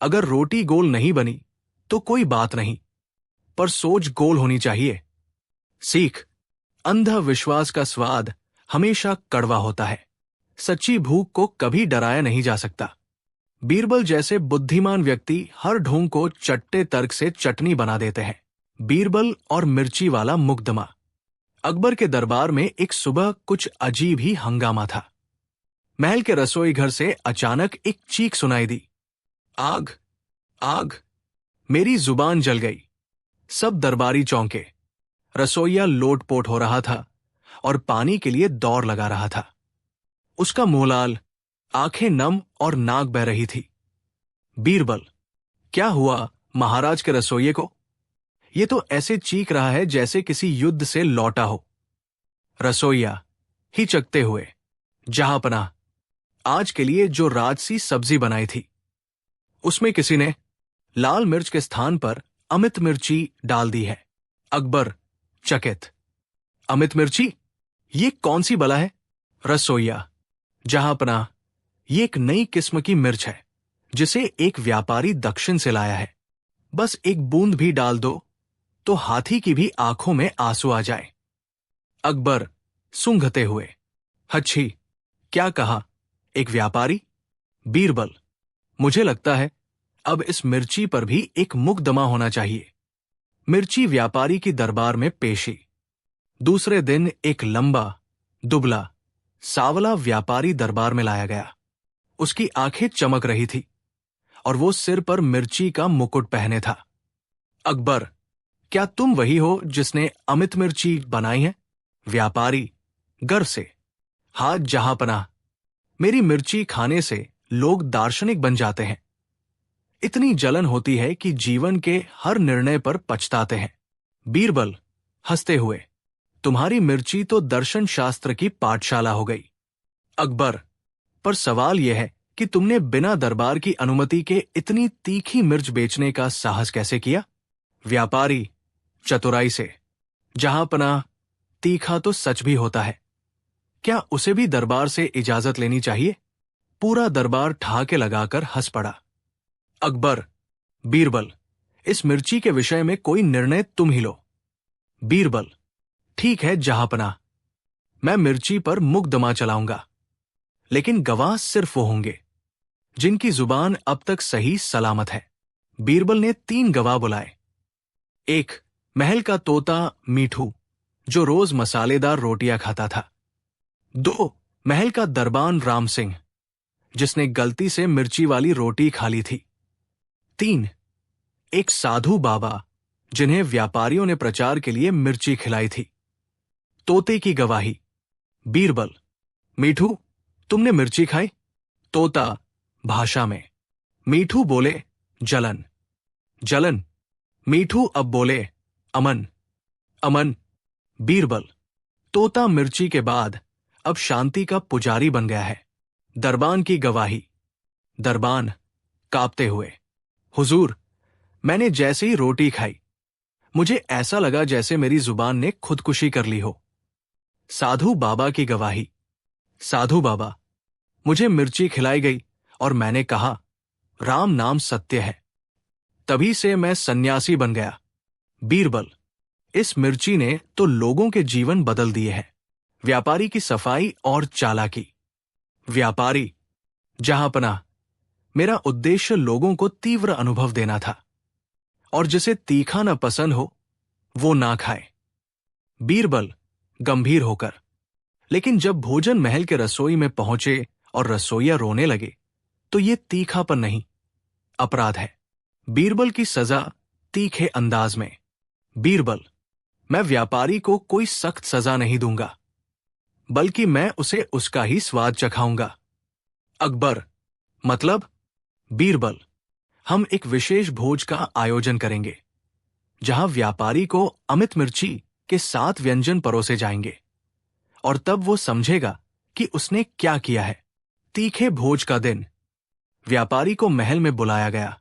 अगर रोटी गोल नहीं बनी तो कोई बात नहीं, पर सोच गोल होनी चाहिए। सीख, अंधविश्वास का स्वाद हमेशा कड़वा होता है। सच्ची भूख को कभी डराया नहीं जा सकता। बीरबल जैसे बुद्धिमान व्यक्ति हर ढोंग को चट्टे तर्क से चटनी बना देते हैं। बीरबल और मिर्ची वाला मुकदमा। अकबर के दरबार में एक सुबह कुछ अजीब ही हंगामा था। महल के रसोई घर से अचानक एक चीख सुनाई दी, आग, आग। मेरी जुबान जल गई। सब दरबारी चौंके। रसोइया लोटपोट हो रहा था और पानी के लिए दौड़ लगा रहा था। उसका मुंह लाल, आंखें नम और नाक बह रही थी। बीरबल, क्या हुआ महाराज के रसोइये को? ये तो ऐसे चीख रहा है जैसे किसी युद्ध से लौटा हो। रसोइया हिचकते हुए, जहांपनाह, आज के लिए जो राजसी सब्जी बनाई थी उसमें किसी ने लाल मिर्च के स्थान पर अमित मिर्ची डाल दी है। अकबर चकित, अमित मिर्ची? ये कौन सी बला है? रसोइया, जहांपनाह, ये एक नई किस्म की मिर्च है जिसे एक व्यापारी दक्षिण से लाया है। बस एक बूंद भी डाल दो तो हाथी की भी आंखों में आंसू आ जाए। अकबर सूंघते हुए, हच्छी, क्या कहा? एक व्यापारी? बीरबल, मुझे लगता है अब इस मिर्ची पर भी एक मुकदमा होना चाहिए। मिर्ची व्यापारी की दरबार में पेशी। दूसरे दिन एक लंबा, दुबला, सावला व्यापारी दरबार में लाया गया। उसकी आंखें चमक रही थी और वो सिर पर मिर्ची का मुकुट पहने था। अकबर, क्या तुम वही हो जिसने अमित मिर्ची बनाई है? व्यापारी गर्व से, हाथ जहांपनाह, मेरी मिर्ची खाने से लोग दार्शनिक बन जाते हैं। इतनी जलन होती है कि जीवन के हर निर्णय पर पछताते हैं। बीरबल हंसते हुए, तुम्हारी मिर्ची तो दर्शन शास्त्र की पाठशाला हो गई। अकबर, पर सवाल यह है कि तुमने बिना दरबार की अनुमति के इतनी तीखी मिर्च बेचने का साहस कैसे किया? व्यापारी चतुराई से, जहांपनाह, तीखा तो सच भी होता है। क्या उसे भी दरबार से इजाजत लेनी चाहिए? पूरा दरबार ठहाके लगाकर हंस पड़ा। अकबर, बीरबल, इस मिर्ची के विषय में कोई निर्णय तुम ही लो। बीरबल, ठीक है जहांपनाह, मैं मिर्ची पर मुकदमा चलाऊंगा, लेकिन गवाह सिर्फ वो होंगे जिनकी जुबान अब तक सही सलामत है। बीरबल ने 3 गवाह बुलाए। 1, महल का तोता मीठू, जो रोज मसालेदार रोटियां खाता था। 2, महल का दरबान राम सिंह, जिसने गलती से मिर्ची वाली रोटी खा ली थी। 3, एक साधु बाबा, जिन्हें व्यापारियों ने प्रचार के लिए मिर्ची खिलाई थी। तोते की गवाही। बीरबल, मीठू, तुमने मिर्ची खाई? तोता भाषा में। मीठू बोले, जलन, जलन। मीठू अब बोले, अमन, अमन। बीरबल, तोता मिर्ची के बाद अब शांति का पुजारी बन गया है। दरबान की गवाही। दरबान कांपते हुए, हुजूर, मैंने जैसे ही रोटी खाई मुझे ऐसा लगा जैसे मेरी जुबान ने खुदकुशी कर ली हो। साधु बाबा की गवाही। साधु बाबा, मुझे मिर्ची खिलाई गई और मैंने कहा, राम नाम सत्य है। तभी से मैं सन्यासी बन गया। बीरबल, इस मिर्ची ने तो लोगों के जीवन बदल दिए हैं। व्यापारी की सफाई और चालाकी। व्यापारी, जहांपनाह, मेरा उद्देश्य लोगों को तीव्र अनुभव देना था, और जिसे तीखा न पसंद हो वो ना खाए। बीरबल गंभीर होकर, लेकिन जब भोजन महल के रसोई में पहुंचे और रसोइया रोने लगे तो ये तीखापन नहीं, अपराध है। बीरबल की सजा तीखे अंदाज में। बीरबल, मैं व्यापारी को कोई सख्त सजा नहीं दूंगा, बल्कि मैं उसे उसका ही स्वाद चखाऊंगा। अकबर, मतलब? बीरबल, हम एक विशेष भोज का आयोजन करेंगे जहां व्यापारी को अमित मिर्ची के 7 व्यंजन परोसे जाएंगे, और तब वो समझेगा कि उसने क्या किया है। तीखे भोज का दिन व्यापारी को महल में बुलाया गया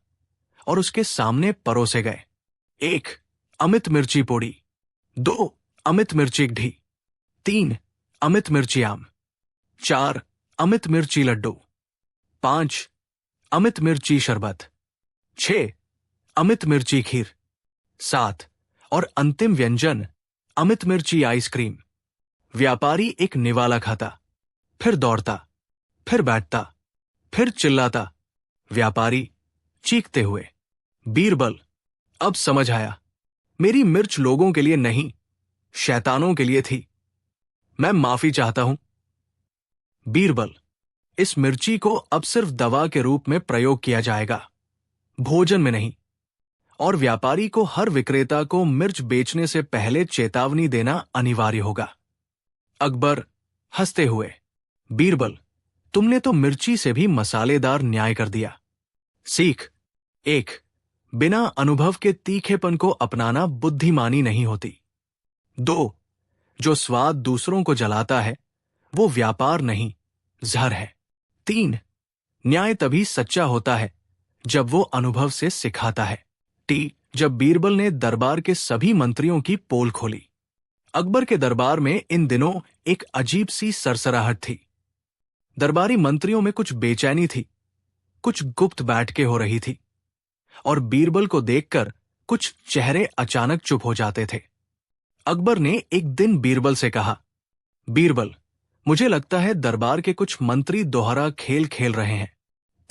और उसके सामने परोसे गए 1 अमित मिर्ची पोड़ी, 2 अमित मिर्ची ढी, 3 अमित मिर्ची आम, 4 अमित मिर्ची लड्डू, 5 अमित मिर्ची शरबत, 6. अमित मिर्ची खीर। 7. और अंतिम व्यंजन, अमित मिर्ची आइसक्रीम। व्यापारी एक निवाला खाता, फिर दौड़ता, फिर बैठता, फिर चिल्लाता। व्यापारी चीखते हुए, बीरबल, अब समझ आया, मेरी मिर्च लोगों के लिए नहीं, शैतानों के लिए थी। मैं माफी चाहता हूं। बीरबल, इस मिर्ची को अब सिर्फ दवा के रूप में प्रयोग किया जाएगा, भोजन में नहीं। और व्यापारी को हर विक्रेता को मिर्च बेचने से पहले चेतावनी देना अनिवार्य होगा। अकबर हंसते हुए, बीरबल, तुमने तो मिर्ची से भी मसालेदार न्याय कर दिया। सीख 1. बिना अनुभव के तीखेपन को अपनाना बुद्धिमानी नहीं होती। 2. जो स्वाद दूसरों को जलाता है वो व्यापार नहीं, जहर है। 3. न्याय तभी सच्चा होता है जब वो अनुभव से सिखाता है। जब बीरबल ने दरबार के सभी मंत्रियों की पोल खोली। अकबर के दरबार में इन दिनों एक अजीब सी सरसराहट थी। दरबारी मंत्रियों में कुछ बेचैनी थी, कुछ गुप्त बैठकें हो रही थी, और बीरबल को देखकर कुछ चेहरे अचानक चुप हो जाते थे। अकबर ने एक दिन बीरबल से कहा, बीरबल, मुझे लगता है दरबार के कुछ मंत्री दोहरा खेल खेल रहे हैं,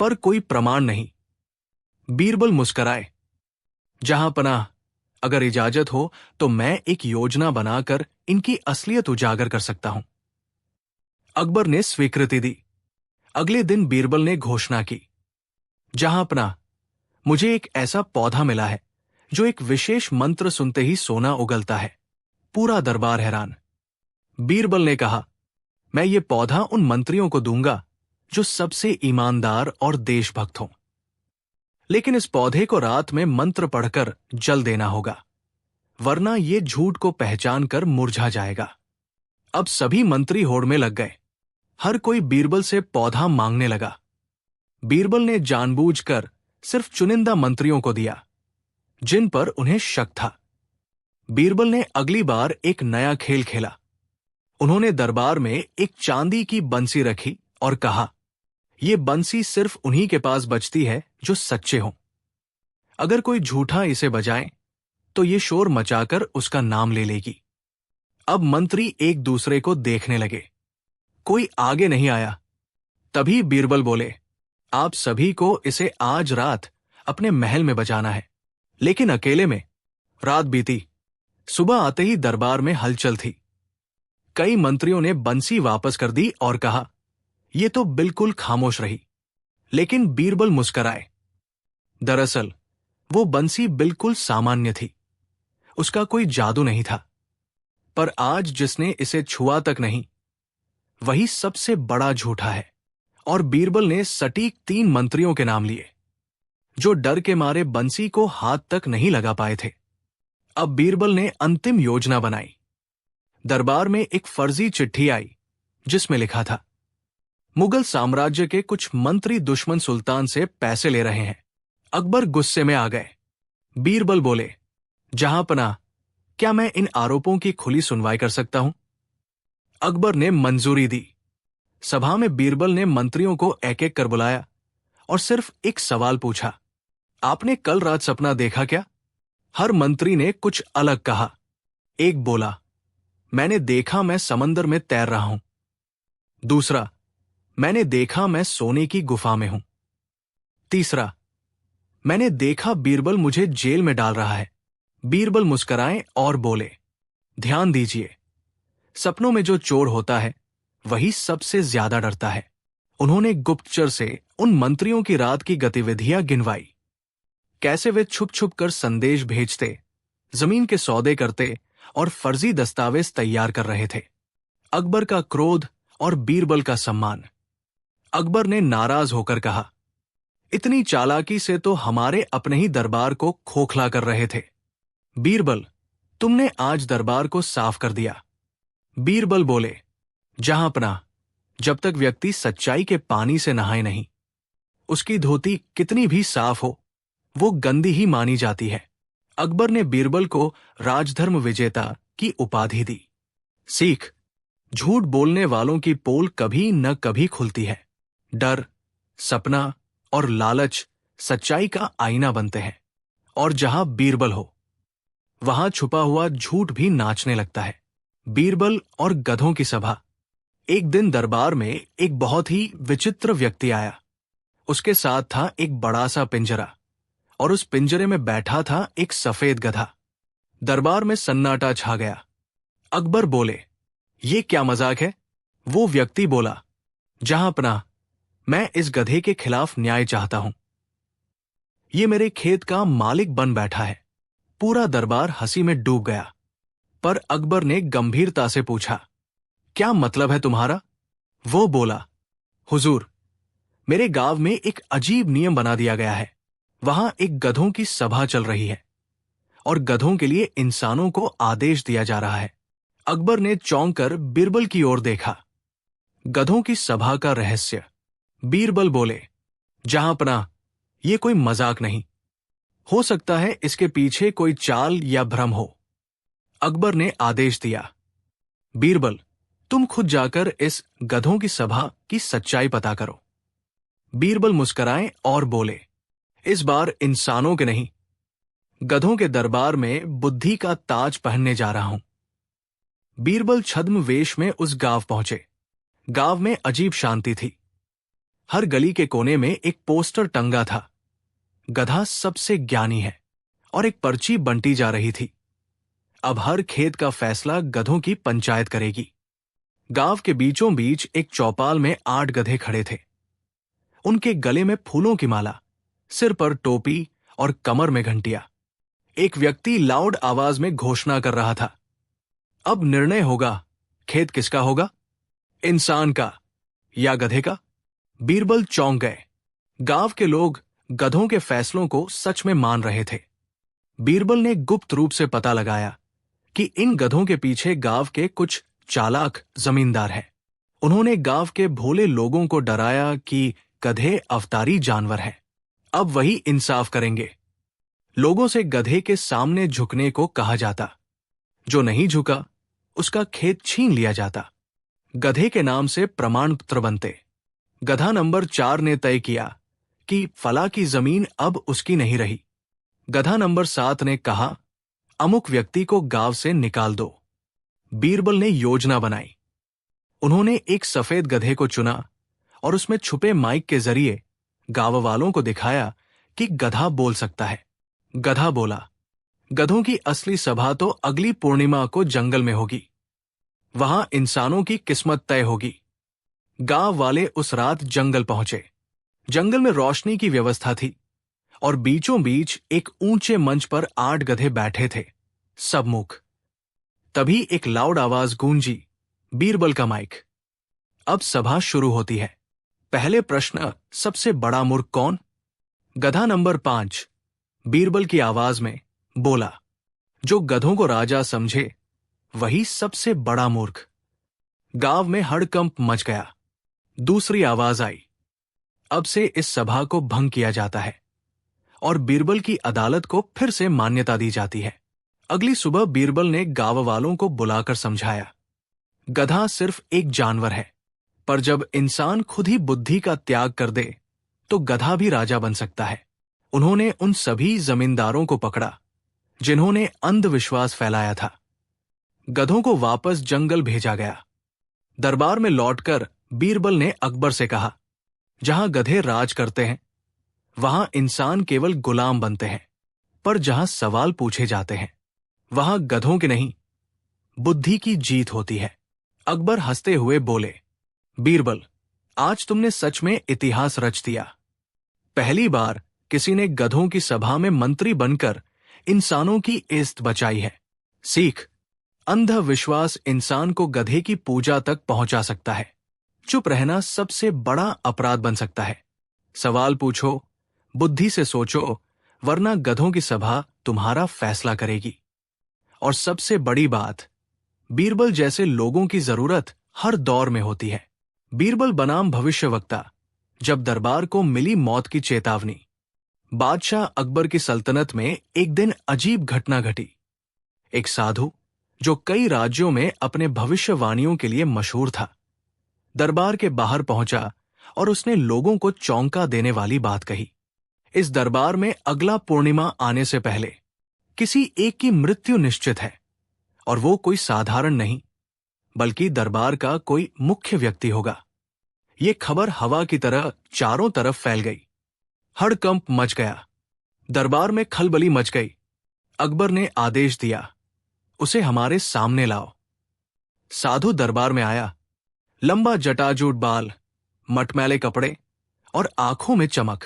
पर कोई प्रमाण नहीं। बीरबल मुस्कराए, जहां पनाह, अगर इजाजत हो तो मैं एक योजना बनाकर इनकी असलियत उजागर कर सकता हूं। अकबर ने स्वीकृति दी। अगले दिन बीरबल ने घोषणा की, जहां पनाह, मुझे एक ऐसा पौधा मिला है जो एक विशेष मंत्र सुनते ही सोना उगलता है। पूरा दरबार हैरान। बीरबल ने कहा, मैं ये पौधा उन मंत्रियों को दूंगा जो सबसे ईमानदार और देशभक्त हों, लेकिन इस पौधे को रात में मंत्र पढ़कर जल देना होगा, वरना ये झूठ को पहचान कर मुरझा जाएगा। अब सभी मंत्री होड़ में लग गए। हर कोई बीरबल से पौधा मांगने लगा। बीरबल ने जानबूझकर सिर्फ चुनिंदा मंत्रियों को दिया, जिन पर उन्हें शक था। बीरबल ने अगली बार एक नया खेल खेला। उन्होंने दरबार में एक चांदी की बंसी रखी और कहा, यह बंसी सिर्फ उन्हीं के पास बजती है जो सच्चे हों। अगर कोई झूठा इसे बजाए तो ये शोर मचाकर उसका नाम ले लेगी। अब मंत्री एक दूसरे को देखने लगे। कोई आगे नहीं आया। तभी बीरबल बोले, आप सभी को इसे आज रात अपने महल में बजाना है, लेकिन अकेले में। रात बीती। सुबह आते ही दरबार में हलचल थी। कई मंत्रियों ने बंसी वापस कर दी और कहा, ये तो बिल्कुल खामोश रही। लेकिन बीरबल मुस्कराए। दरअसल वो बंसी बिल्कुल सामान्य थी, उसका कोई जादू नहीं था। पर आज जिसने इसे छुआ तक नहीं, वही सबसे बड़ा झूठा है। और बीरबल ने सटीक 3 मंत्रियों के नाम लिए, जो डर के मारे बंसी को हाथ तक नहीं लगा पाए थे। अब बीरबल ने अंतिम योजना बनाई। दरबार में एक फर्जी चिट्ठी आई, जिसमें लिखा था, मुगल साम्राज्य के कुछ मंत्री दुश्मन सुल्तान से पैसे ले रहे हैं। अकबर गुस्से में आ गए। बीरबल बोले, जहां पनाह, क्या मैं इन आरोपों की खुली सुनवाई कर सकता हूं? अकबर ने मंजूरी दी। सभा में बीरबल ने मंत्रियों को एक एक कर बुलाया और सिर्फ एक सवाल पूछा, आपने कल रात सपना देखा क्या? हर मंत्री ने कुछ अलग कहा। एक बोला, मैंने देखा मैं समंदर में तैर रहा हूं। दूसरा, मैंने देखा मैं सोने की गुफा में हूं। तीसरा, मैंने देखा बीरबल मुझे जेल में डाल रहा है। बीरबल मुस्कुराए और बोले, ध्यान दीजिए, सपनों में जो चोर होता है वही सबसे ज्यादा डरता है। उन्होंने गुप्तचर से उन मंत्रियों की रात की गतिविधियां गिनवाई। कैसे वे छुप छुप कर संदेश भेजते, जमीन के सौदे करते और फर्जी दस्तावेज तैयार कर रहे थे। अकबर का क्रोध और बीरबल का सम्मान। अकबर ने नाराज होकर कहा, इतनी चालाकी से तो हमारे अपने ही दरबार को खोखला कर रहे थे। बीरबल, तुमने आज दरबार को साफ कर दिया। बीरबल बोले, जहां पनाह, जब तक व्यक्ति सच्चाई के पानी से नहाए नहीं, उसकी धोती कितनी भी साफ हो, वो गंदी ही मानी जाती है। अकबर ने बीरबल को राजधर्म विजेता की उपाधि दी। सीख, झूठ बोलने वालों की पोल कभी न कभी खुलती है। डर, सपना और लालच सच्चाई का आईना बनते हैं, और जहां बीरबल हो वहां छुपा हुआ झूठ भी नाचने लगता है। बीरबल और गधों की सभा। एक दिन दरबार में एक बहुत ही विचित्र व्यक्ति आया। उसके साथ था एक बड़ा सा पिंजरा, और उस पिंजरे में बैठा था एक सफेद गधा। दरबार में सन्नाटा छा गया। अकबर बोले, ये क्या मजाक है? वो व्यक्ति बोला, जहांपनाह, मैं इस गधे के खिलाफ न्याय चाहता हूं। ये मेरे खेत का मालिक बन बैठा है। पूरा दरबार हंसी में डूब गया। पर अकबर ने गंभीरता से पूछा, क्या मतलब है तुम्हारा? वो बोला, हुजूर, मेरे गांव में एक अजीब नियम बना दिया गया है। वहां एक गधों की सभा चल रही है, और गधों के लिए इंसानों को आदेश दिया जा रहा है। अकबर ने चौंक कर बीरबल की ओर देखा। गधों की सभा का रहस्य। बीरबल बोले, जहांपनाह, ये कोई मजाक नहीं। हो सकता है इसके पीछे कोई चाल या भ्रम हो। अकबर ने आदेश दिया, बीरबल, तुम खुद जाकर इस गधों की सभा की सच्चाई पता करो। बीरबल मुस्कुराए और बोले, इस बार इंसानों के नहीं, गधों के दरबार में बुद्धि का ताज पहनने जा रहा हूं। बीरबल छद्म वेश में उस गांव पहुंचे। गांव में अजीब शांति थी। हर गली के कोने में एक पोस्टर टंगा था, गधा सबसे ज्ञानी है, और एक पर्ची बंटी जा रही थी। अब हर खेत का फैसला गधों की पंचायत करेगी। गांव के बीचों बीच एक चौपाल में 8 गधे खड़े थे। उनके गले में फूलों की माला, सिर पर टोपी और कमर में घंटियां। एक व्यक्ति लाउड आवाज में घोषणा कर रहा था, अब निर्णय होगा, खेत किसका होगा, इंसान का या गधे का? बीरबल चौंक गए। गांव के लोग गधों के फैसलों को सच में मान रहे थे। बीरबल ने गुप्त रूप से पता लगाया कि इन गधों के पीछे गांव के कुछ चालाक जमींदार हैं। उन्होंने गांव के भोले लोगों को डराया कि गधे अवतारी जानवर हैं, अब वही इंसाफ करेंगे। लोगों से गधे के सामने झुकने को कहा जाता। जो नहीं झुका उसका खेत छीन लिया जाता। गधे के नाम से प्रमाण पत्र बनते। गधा नंबर 4 ने तय किया कि फला की जमीन अब उसकी नहीं रही। गधा नंबर 7 ने कहा, अमुक व्यक्ति को गांव से निकाल दो। बीरबल ने योजना बनाई। उन्होंने एक सफेद गधे को चुना और उसमें छुपे माइक के जरिए गांव वालों को दिखाया कि गधा बोल सकता है। गधा बोला, गधों की असली सभा तो अगली पूर्णिमा को जंगल में होगी। वहां इंसानों की किस्मत तय होगी। गांव वाले उस रात जंगल पहुंचे। जंगल में रोशनी की व्यवस्था थी, और बीचों बीच एक ऊंचे मंच पर 8 गधे बैठे थे, सब मूक। तभी एक लाउड आवाज गूंजी, बीरबल का माइक। अब सभा शुरू होती है। पहले प्रश्न, सबसे बड़ा मूर्ख कौन? गधा नंबर 5 बीरबल की आवाज में बोला, जो गधों को राजा समझे वही सबसे बड़ा मूर्ख। गांव में हड़कंप मच गया। दूसरी आवाज आई, अब से इस सभा को भंग किया जाता है और बीरबल की अदालत को फिर से मान्यता दी जाती है। अगली सुबह बीरबल ने गांव वालों को बुलाकर समझाया, गधा सिर्फ एक जानवर है, पर जब इंसान खुद ही बुद्धि का त्याग कर दे तो गधा भी राजा बन सकता है। उन्होंने उन सभी जमींदारों को पकड़ा जिन्होंने अंधविश्वास फैलाया था। गधों को वापस जंगल भेजा गया। दरबार में लौटकर बीरबल ने अकबर से कहा, जहां गधे राज करते हैं वहां इंसान केवल गुलाम बनते हैं, पर जहां सवाल पूछे जाते हैं वहां गधों के नहीं, बुद्धि की जीत होती है। अकबर हंसते हुए बोले, बीरबल, आज तुमने सच में इतिहास रच दिया। पहली बार किसी ने गधों की सभा में मंत्री बनकर इंसानों की इज्जत बचाई है। सीख, अंधविश्वास इंसान को गधे की पूजा तक पहुंचा सकता है। चुप रहना सबसे बड़ा अपराध बन सकता है। सवाल पूछो, बुद्धि से सोचो, वरना गधों की सभा तुम्हारा फैसला करेगी। और सबसे बड़ी बात, बीरबल जैसे लोगों की जरूरत हर दौर में होती है। बीरबल बनाम भविष्यवक्ता। जब दरबार को मिली मौत की चेतावनी। बादशाह अकबर की सल्तनत में एक दिन अजीब घटना घटी। एक साधु जो कई राज्यों में अपने भविष्यवाणियों के लिए मशहूर था, दरबार के बाहर पहुंचा और उसने लोगों को चौंका देने वाली बात कही। इस दरबार में अगला पूर्णिमा आने से पहले किसी एक की मृत्यु निश्चित है, और वो कोई साधारण नहीं बल्कि दरबार का कोई मुख्य व्यक्ति होगा। ये खबर हवा की तरह चारों तरफ फैल गई। हड़कंप मच गया, दरबार में खलबली मच गई। अकबर ने आदेश दिया, उसे हमारे सामने लाओ। साधु दरबार में आया, लंबा जटाजूट बाल, मटमैले कपड़े और आंखों में चमक।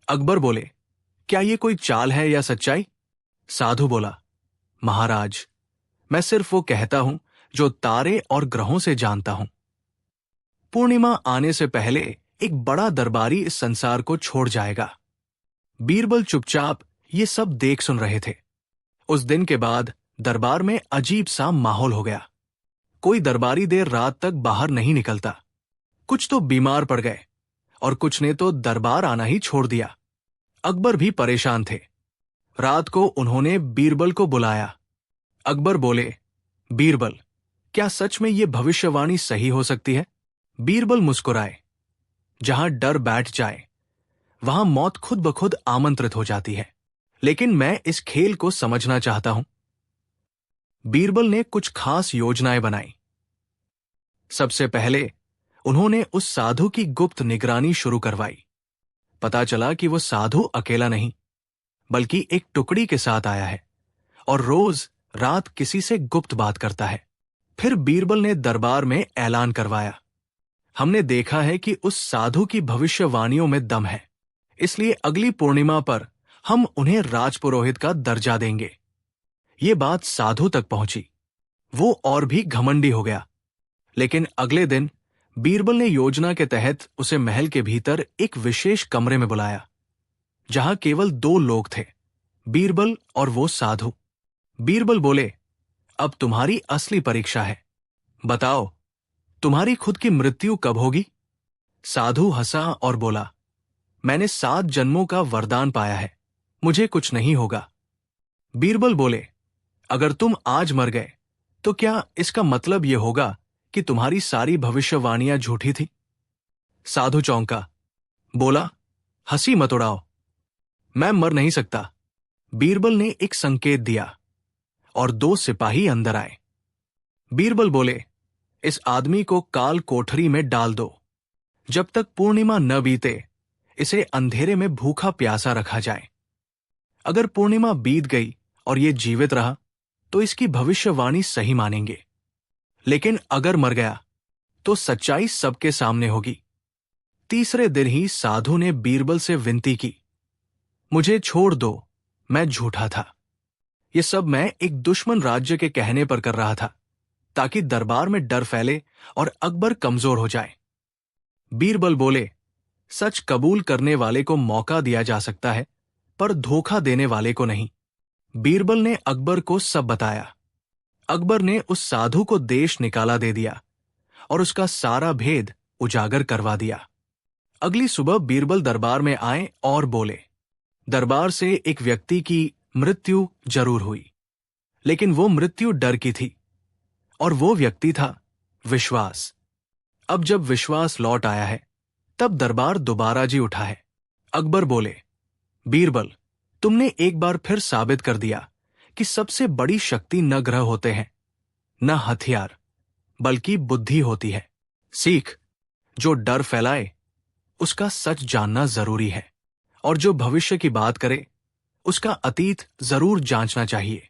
अकबर बोले, क्या ये कोई चाल है या सच्चाई? साधु बोला, महाराज, मैं सिर्फ वो कहता हूं जो तारे और ग्रहों से जानता हूं। पूर्णिमा आने से पहले एक बड़ा दरबारी इस संसार को छोड़ जाएगा। बीरबल चुपचाप ये सब देख सुन रहे थे। उस दिन के बाद दरबार में अजीब सा माहौल हो गया। कोई दरबारी देर रात तक बाहर नहीं निकलता। कुछ तो बीमार पड़ गए और कुछ ने तो दरबार आना ही छोड़ दिया। अकबर भी परेशान थे। रात को उन्होंने बीरबल को बुलाया। अकबर बोले, बीरबल, क्या सच में ये भविष्यवाणी सही हो सकती है? बीरबल मुस्कुराए। जहां डर बैठ जाए वहां मौत खुद ब खुद आमंत्रित हो जाती है। लेकिन मैं इस खेल को समझना चाहता हूं। बीरबल ने कुछ खास योजनाएं बनाई। सबसे पहले उन्होंने उस साधु की गुप्त निगरानी शुरू करवाई। पता चला कि वो साधु अकेला नहीं बल्कि एक टुकड़ी के साथ आया है और रोज रात किसी से गुप्त बात करता है। फिर बीरबल ने दरबार में ऐलान करवाया, हमने देखा है कि उस साधु की भविष्यवाणियों में दम है, इसलिए अगली पूर्णिमा पर हम उन्हें राजपुरोहित का दर्जा देंगे। ये बात साधु तक पहुंची। वो और भी घमंडी हो गया। लेकिन अगले दिन बीरबल ने योजना के तहत उसे महल के भीतर एक विशेष कमरे में बुलाया, जहां केवल 2 लोग थे, बीरबल और वो साधु। बीरबल बोले, अब तुम्हारी असली परीक्षा है। बताओ, तुम्हारी खुद की मृत्यु कब होगी? साधु हंसा और बोला, मैंने 7 जन्मों का वरदान पाया है, मुझे कुछ नहीं होगा। बीरबल बोले, अगर तुम आज मर गए तो क्या इसका मतलब यह होगा कि तुम्हारी सारी भविष्यवाणियां झूठी थी? साधु चौंका, बोला, हंसी मत उड़ाओ, मैं मर नहीं सकता। बीरबल ने एक संकेत दिया और 2 सिपाही अंदर आए। बीरबल बोले, इस आदमी को काल कोठरी में डाल दो। जब तक पूर्णिमा न बीते इसे अंधेरे में भूखा प्यासा रखा जाए। अगर पूर्णिमा बीत गई और ये जीवित रहा तो इसकी भविष्यवाणी सही मानेंगे, लेकिन अगर मर गया तो सच्चाई सबके सामने होगी। तीसरे दिन ही साधु ने बीरबल से विनती की, मुझे छोड़ दो, मैं झूठा था। ये सब मैं एक दुश्मन राज्य के कहने पर कर रहा था, ताकि दरबार में डर फैले और अकबर कमजोर हो जाए। बीरबल बोले, सच कबूल करने वाले को मौका दिया जा सकता है, पर धोखा देने वाले को नहीं। बीरबल ने अकबर को सब बताया। अकबर ने उस साधु को देश निकाला दे दिया और उसका सारा भेद उजागर करवा दिया। अगली सुबह बीरबल दरबार में आए और बोले, दरबार से एक व्यक्ति की मृत्यु जरूर हुई, लेकिन वो मृत्यु डर की थी, और वो व्यक्ति था विश्वास। अब जब विश्वास लौट आया है तब दरबार दोबारा जी उठा है। अकबर बोले, बीरबल, तुमने एक बार फिर साबित कर दिया कि सबसे बड़ी शक्ति न ग्रह होते हैं, न हथियार, बल्कि बुद्धि होती है। सीख, जो डर फैलाए उसका सच जानना जरूरी है, और जो भविष्य की बात करे उसका अतीत जरूर जांचना चाहिए।